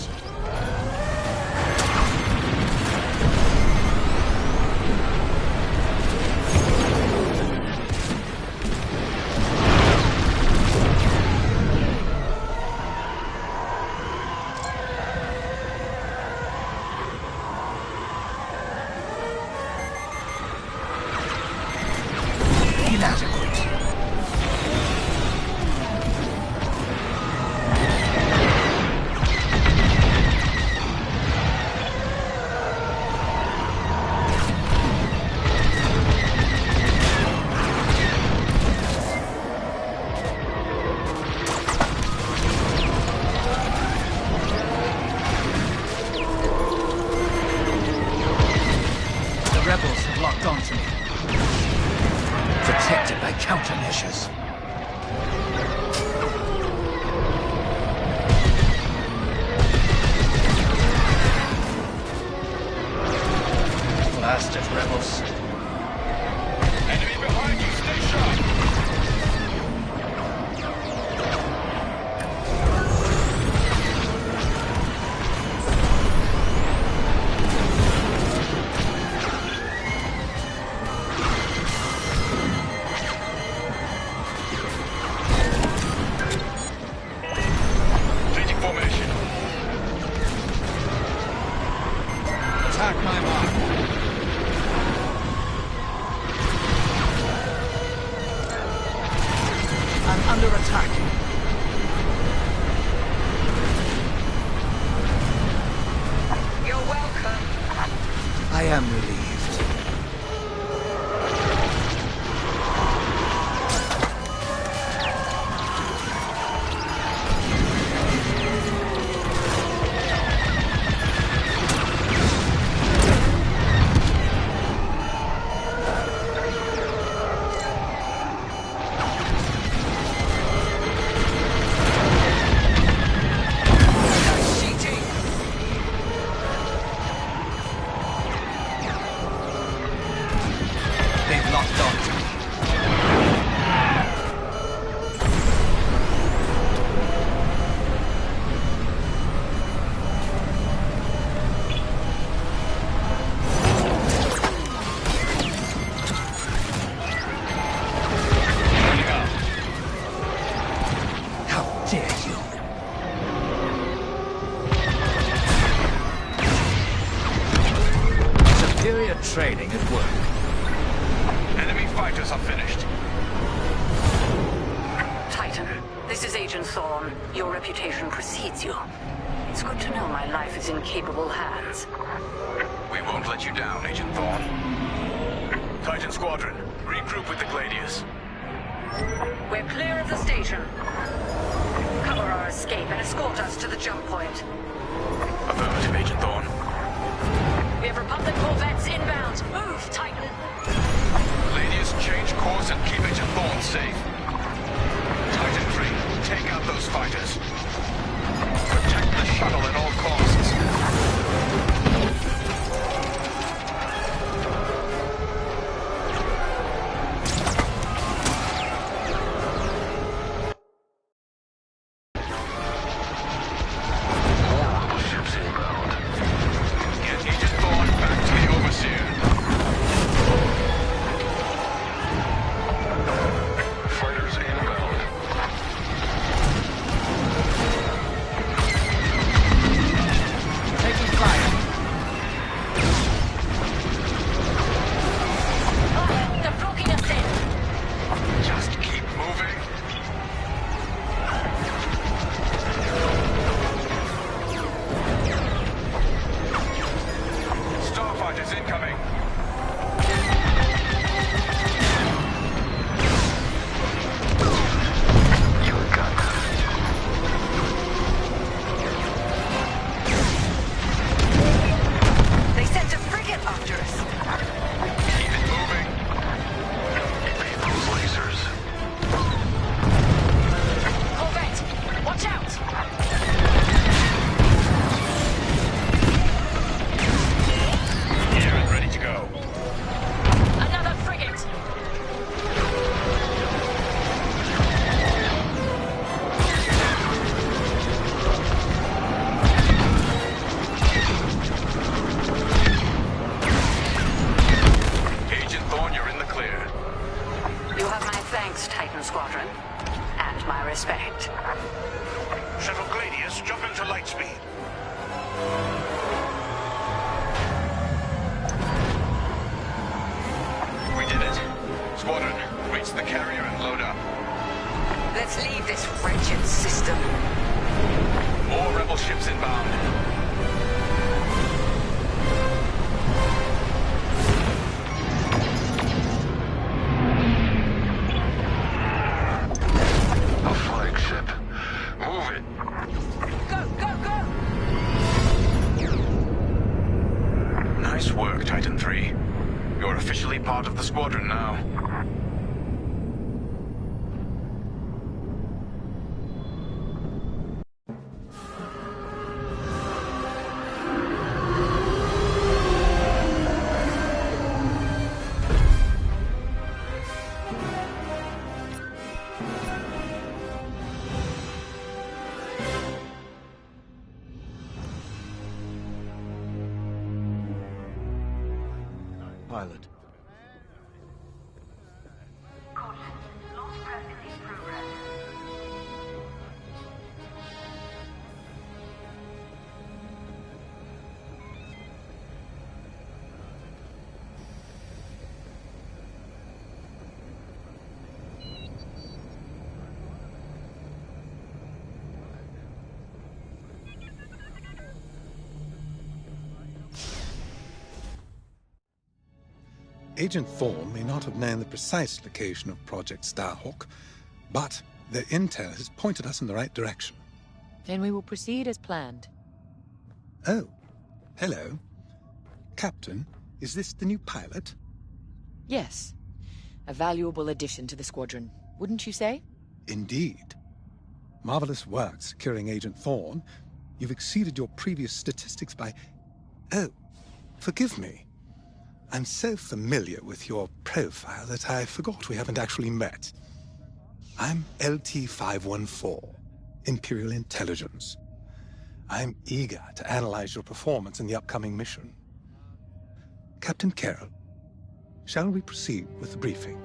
Training at work. Enemy fighters are finished. Titan, this is Agent Thorne. Your reputation precedes you. It's good to know my life is in capable hands. We won't let you down, Agent Thorne. Titan Squadron, regroup with the Gladius. We're clear of the station. Cover our escape and escort us to the jump point. Affirmative, Agent Thorne. We have Republic corvettes inbound. Move, Titan! Gladius, change course and keep Agent Thorne safe. Titan 3, take out those fighters. Protect the shuttle at all costs. to light speed. We did it. Squadron, reach the carrier and load up. Let's leave this wretched system. More rebel ships inbound. A flagship. Move it. Go, go, go! Nice work, Titan 3. You're officially part of the squadron now. Pilot. Agent Thorne may not have known the precise location of Project Starhawk, but their intel has pointed us in the right direction. Then we will proceed as planned. Oh, hello. Captain, is this the new pilot? Yes. A valuable addition to the squadron, wouldn't you say? Indeed. Marvelous work securing Agent Thorne. You've exceeded your previous statistics by... Oh, forgive me. I'm so familiar with your profile that I forgot we haven't actually met. I'm LT-514, Imperial Intelligence. I'm eager to analyze your performance in the upcoming mission. Captain Carroll, shall we proceed with the briefing?